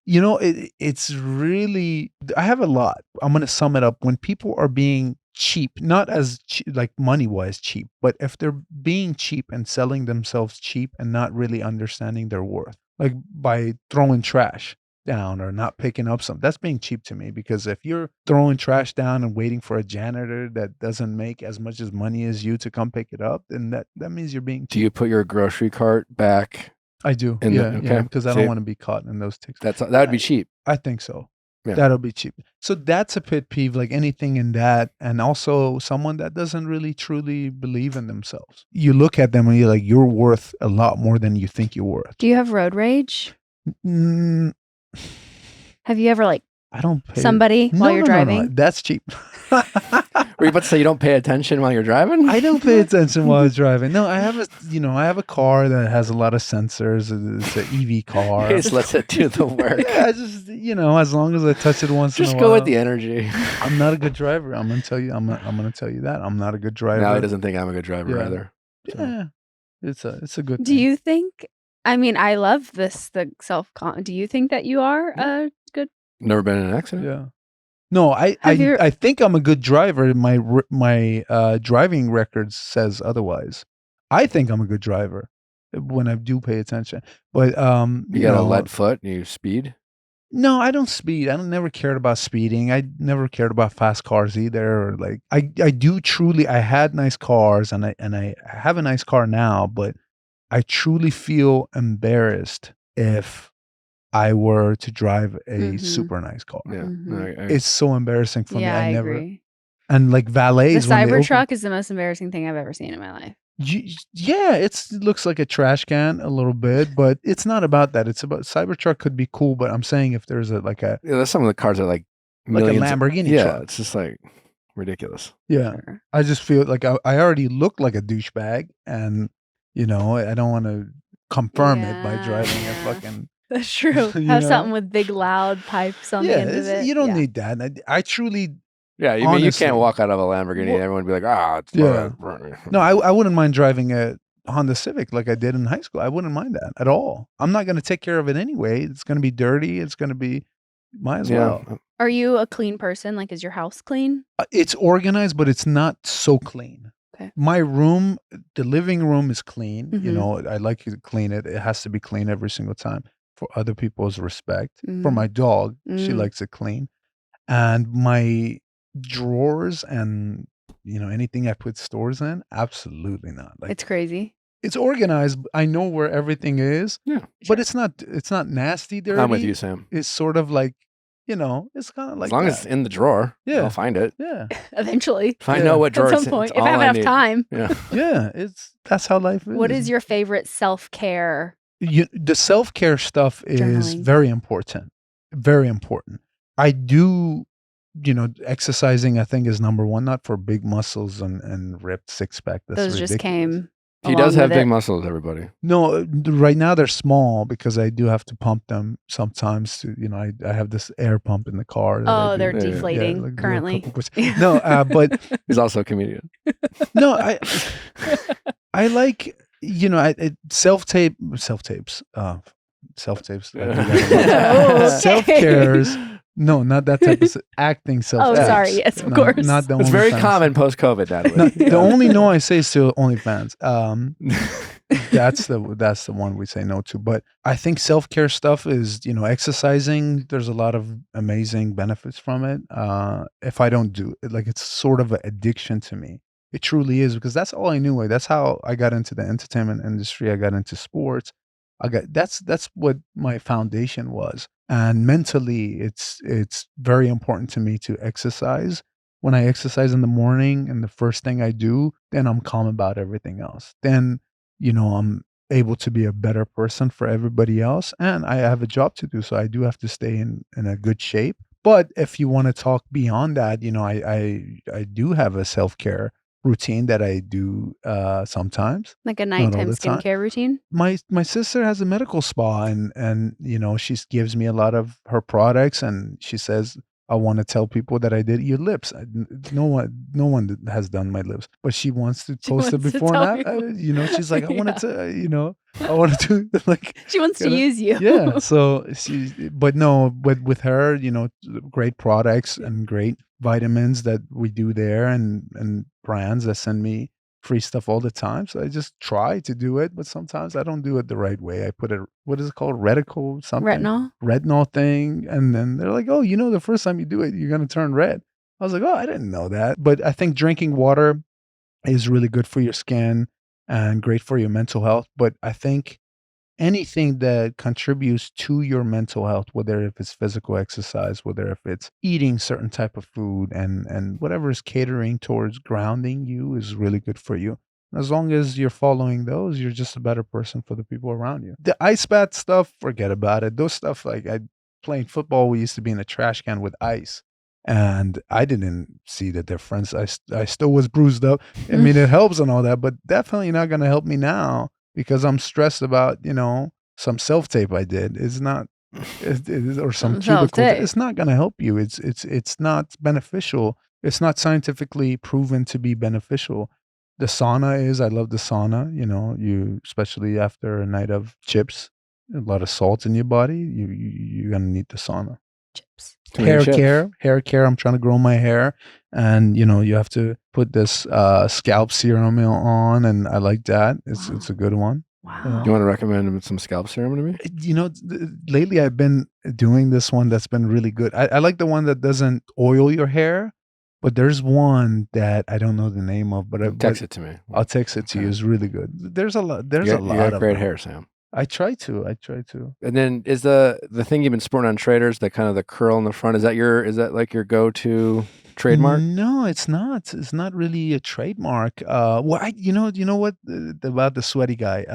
It's really, I have a lot. I'm going to sum it up. When people are being cheap, not as like money-wise cheap, but if they're being cheap and selling themselves cheap and not really understanding their worth, like by throwing trash down or not picking up something, that's being cheap to me. Because if you're throwing trash down and waiting for a janitor that doesn't make as much as money as you to come pick it up, then that means you're being cheap. Do you put your grocery cart back? I do. Yeah, because I don't want to be caught in those ticks. That would be cheap. I think so. Yeah. That'll be cheap. So that's a pet peeve, like anything in that. And also someone that doesn't really truly believe in themselves. You look at them and you're like, you're worth a lot more than you think you're worth. Do you have road rage? Mm, have you ever like I don't pay somebody while you're driving? No. That's cheap. Were you about to say you don't pay attention while you're driving? I don't pay attention while I'm driving. No, I have a car that has a lot of sensors. It's an EV car. Just lets it do the work. Yeah, just as long as I touch it once in a while. Just go with the energy. I'm not a good driver. I'm gonna tell you. I'm gonna tell you that I'm not a good driver. Now he doesn't think I'm a good driver either. So. Yeah, it's a good. Do you think? I mean, I love this. The do you think that you are a good? Never been in an accident. Yeah. No, I think I'm a good driver. My driving record says otherwise. I think I'm a good driver when I do pay attention. But you got a lead foot and you speed? No, I don't speed. I never cared about speeding. I never cared about fast cars either. Or like I do truly. I had nice cars and I have a nice car now, but I truly feel embarrassed if I were to drive a super nice car. Yeah, it's so embarrassing for me. I agree. And like valets. The Cybertruck is the most embarrassing thing I've ever seen in my life. Yeah, it looks like a trash can a little bit, but it's not about that. It's about Cybertruck could be cool, but I'm saying if there's there's some of the cars that are like a Lamborghini truck. Yeah, it's just like ridiculous. Yeah, sure. I just feel like I already look like a douchebag, and I don't want to confirm it by driving a fucking. That's true. Have something with big loud pipes on the end of it. You don't need that. I truly. Yeah, you can't walk out of a Lamborghini and everyone would be like, it's No, I wouldn't mind driving a Honda Civic like I did in high school. I wouldn't mind that at all. I'm not going to take care of it anyway. It's going to be dirty. It's going to be, might as well. Are you a clean person? Like, is your house clean? It's organized, but it's not so clean. Okay. My room, the living room is clean. Mm-hmm. I like to clean it. It has to be clean every single time for other people's respect. Mm-hmm. For my dog, she likes it clean. And my drawers and anything I put stores in, absolutely not. Like, it's crazy. It's organized. I know where everything is. Yeah, but it's not nasty, dirty. I'm with you, Sam. It's sort of like it's kind of like as long as it's in the drawer. Yeah, I'll find it. Yeah, eventually. If I know what drawer at some point, if I have enough time. Yeah, that's how life is. What is your favorite self-care? The self-care stuff is very important. Very important. I do. Exercising I think is number one, not for big muscles and ripped six-pack. That's those ridiculous. Just came. He does have big muscles, everybody. No, right now they're small because I do have to pump them sometimes. I have this air pump in the car. Oh, they're deflating currently. No, but he's also a comedian. No, I like self-tapes. Self-cares. No, not that type of acting self-tapes. Oh, sorry. Yes, of course. Not the It's very common post-COVID, Natalie. The only no I say is to OnlyFans. That's the one we say no to. But I think self-care stuff is, exercising. There's a lot of amazing benefits from it. If I don't do it, like it's sort of an addiction to me. It truly is, because that's all I knew. Like, that's how I got into the entertainment industry. I got into sports. That's what my foundation was. And mentally, it's very important to me to exercise. When I exercise in the morning and the first thing I do, then I'm calm about everything else. Then, I'm able to be a better person for everybody else. And I have a job to do, so I do have to stay in a good shape. But if you want to talk beyond that, I do have a self-care routine that I do sometimes. Like a nighttime skincare routine? My sister has a medical spa and she gives me a lot of her products, and she says I want to tell people that I did your lips. No one has done my lips, but she wants to post it before and after. You know, she's like, I wanted to, you know, I wanted to like. She wants to use you. Yeah. So but with her, you know, great products and great vitamins that we do there, and brands that send me free stuff all the time. So I just try to do it, but sometimes I don't do it the right way. I put what is it called? Reticle something? Retinol thing. And then they're like, oh, you know, the first time you do it, you're going to turn red. I was like, oh, I didn't know that. But I think drinking water is really good for your skin and great for your mental health. But I think anything that contributes to your mental health, whether if it's physical exercise, whether if it's eating certain type of food, and whatever is catering towards grounding you is really good for you. As long as you're following those, you're just a better person for the people around you. The ice bath stuff, forget about it. Those stuff, like playing football, we used to be in a trash can with ice. And I didn't see the difference. I still was bruised up. I mean, it helps and all that, but definitely not going to help me now. Because I'm stressed about, you know, some self-tape I did. It's not, or some cubicle. It's not going to help you. It's not beneficial. It's not scientifically proven to be beneficial. The sauna is. I love the sauna. You know, especially after a night of chips, a lot of salt in your body. You're gonna need the sauna. Chips. Hair care. I'm trying to grow my hair, and you know, you have to put this scalp serum on, and I like that. It's a good one. Wow. You want to recommend some scalp serum to me? You know, lately I've been doing this one that's been really good. I like the one that doesn't oil your hair, but there's one that I don't know the name of. But text it to me. I'll text it to you. It's really good. There's a lot. You got great hair, Sam. I try to. And then is the thing you've been sporting on Traitors, the kind of the curl in the front, is that like your go-to trademark? No, it's not. It's not really a trademark. Well, you know what about the sweaty guy?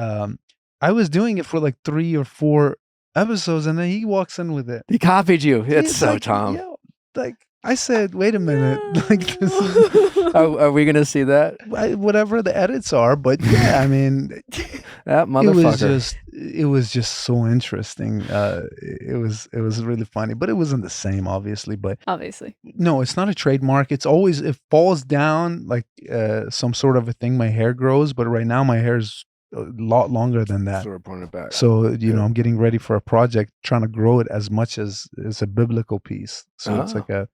I was doing it for like 3 or 4 episodes, and then he walks in with it. He copied you. It's so like, Tom. Yo, like I said, wait a minute. Like this are we gonna see that? Whatever the edits are, but yeah, I mean, that motherfucker. It was just so interesting. It was really funny, but it wasn't the same, obviously. But no, it's not a trademark. It falls down like some sort of a thing. My hair grows, but right now my hair's a lot longer than that. Sort of pointed back. So you know, I'm getting ready for a project, trying to grow it as much as a biblical piece. So it's like a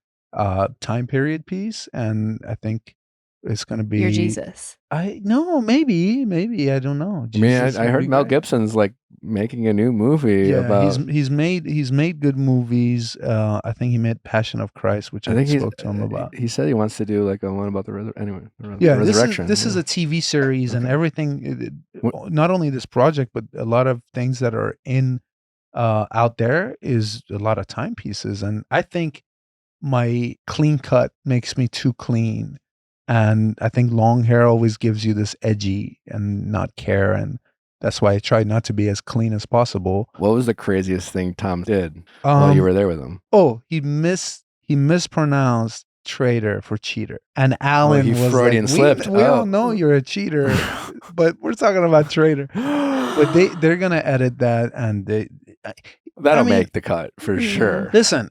time period piece, and I think it's going to be your Jesus. Maybe I don't know. Jesus, I heard Mel Gibson's like making a new movie about. He's made good movies. I think he made Passion of Christ, which I spoke to him about. He said he wants to do like a one about the resurrection. This is a TV series, and everything. Not only this project, but a lot of things that are in out there is a lot of timepieces, and I think my clean cut makes me too clean. And I think long hair always gives you this edgy and not care. And that's why I try not to be as clean as possible. What was the craziest thing Tom did while you were there with him? Oh, he mispronounced traitor for cheater. And Alan was Freudian like, slipped. We all know you're a cheater, but we're talking about traitor. But they're going to edit that, and that'll make the cut for sure. Listen,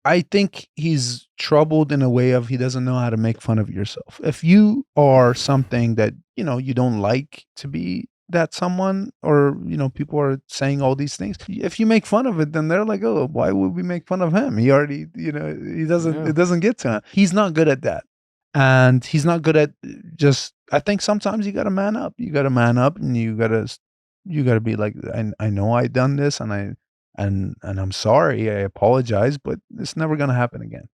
I think he's troubled in a way of he doesn't know how to make fun of yourself. If you are something that, you know, you don't like to be that someone, or, you know, people are saying all these things. If you make fun of it, then they're like, oh, why would we make fun of him? He already, you know, it doesn't get to him. He's not good at that. And he's not good at I think sometimes you got to man up. You got to man up, and you got to be like, I know I done this, and I'm sorry, I apologize, but it's never going to happen again.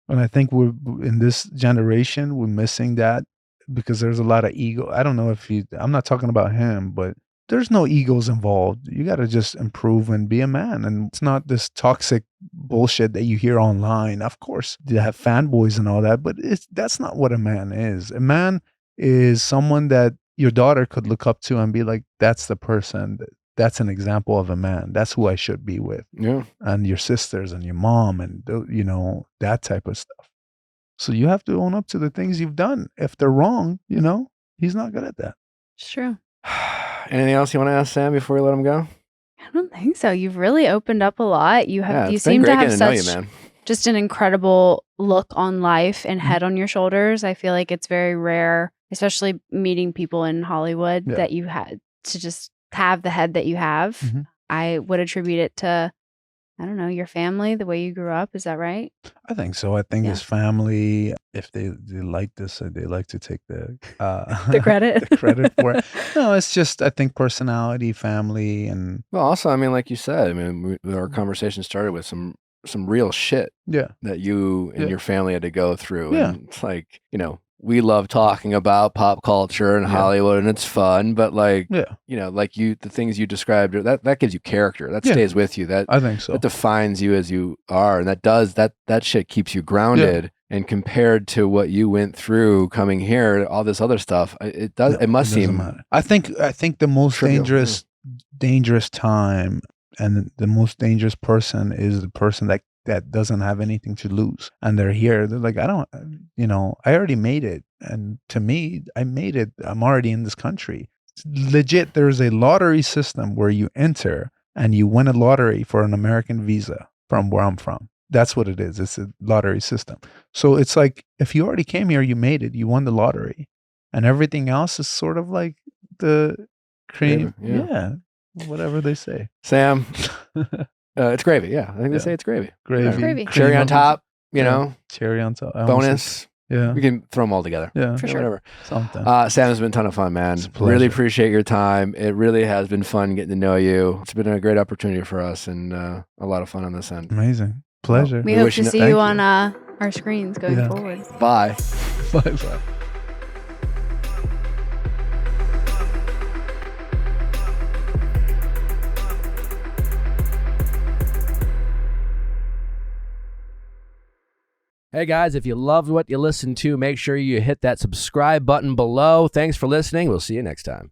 And I think we're in this generation, we're missing that because there's a lot of ego. I don't know if I'm not talking about him, but there's no egos involved. You got to just improve and be a man. And it's not this toxic bullshit that you hear online. Of course, you have fanboys and all that, but that's not what a man is. A man is someone that your daughter could look up to and be like, that's the person that's an example of a man. That's who I should be with. Yeah. And your sisters and your mom and, you know, that type of stuff. So you have to own up to the things you've done. If they're wrong, you know, he's not good at that. It's true. Anything else you want to ask Sam before we let him go? I don't think so. You've really opened up a lot. You seem to have such. just an incredible look on life and head on your shoulders. I feel like it's very rare, especially meeting people in Hollywood, that you had to just have the head that you have. I would attribute it to, I don't know, your family, the way you grew up. Is that right? I think so. I think his family, if they like this, they like to take the the credit. the credit for it. No, it's just, I think, personality, family, and well, also, I mean, like you said, I mean, our conversation started with some real shit that you and your family had to go through. And it's like, you know, we love talking about pop culture and Hollywood, and it's fun, but like, you know, like the things you described, that gives you character. That stays with you. That, I think so. That defines you as you are. And that shit keeps you grounded. And compared to what you went through coming here, all this other stuff, it must seem matter. I think the most trivial. dangerous time and the most dangerous person is the person that doesn't have anything to lose, and they're here. They're like, I already made it, and to me, I made it. I'm already in this country. Legit, there's a lottery system where you enter and you win a lottery for an American visa from where I'm from. That's what it is. It's a lottery system. So it's like, if you already came here, you made it. You won the lottery, and everything else is sort of like the cream. Whatever they say. Sam. It's gravy. Yeah, I think they say it's gravy. Gravy. Cherry on top. You know, cherry on top. Bonus. Yeah, we can throw them all together. Yeah, for sure. Whatever. Something. Sam, has been a ton of fun, man. Really appreciate your time. It really has been fun getting to know you. It's been a great opportunity for us, and a lot of fun on this end. Amazing. Pleasure. We hope to see you on our screens going forward. Bye. Bye. Hey guys, if you loved what you listened to, make sure you hit that subscribe button below. Thanks for listening. We'll see you next time.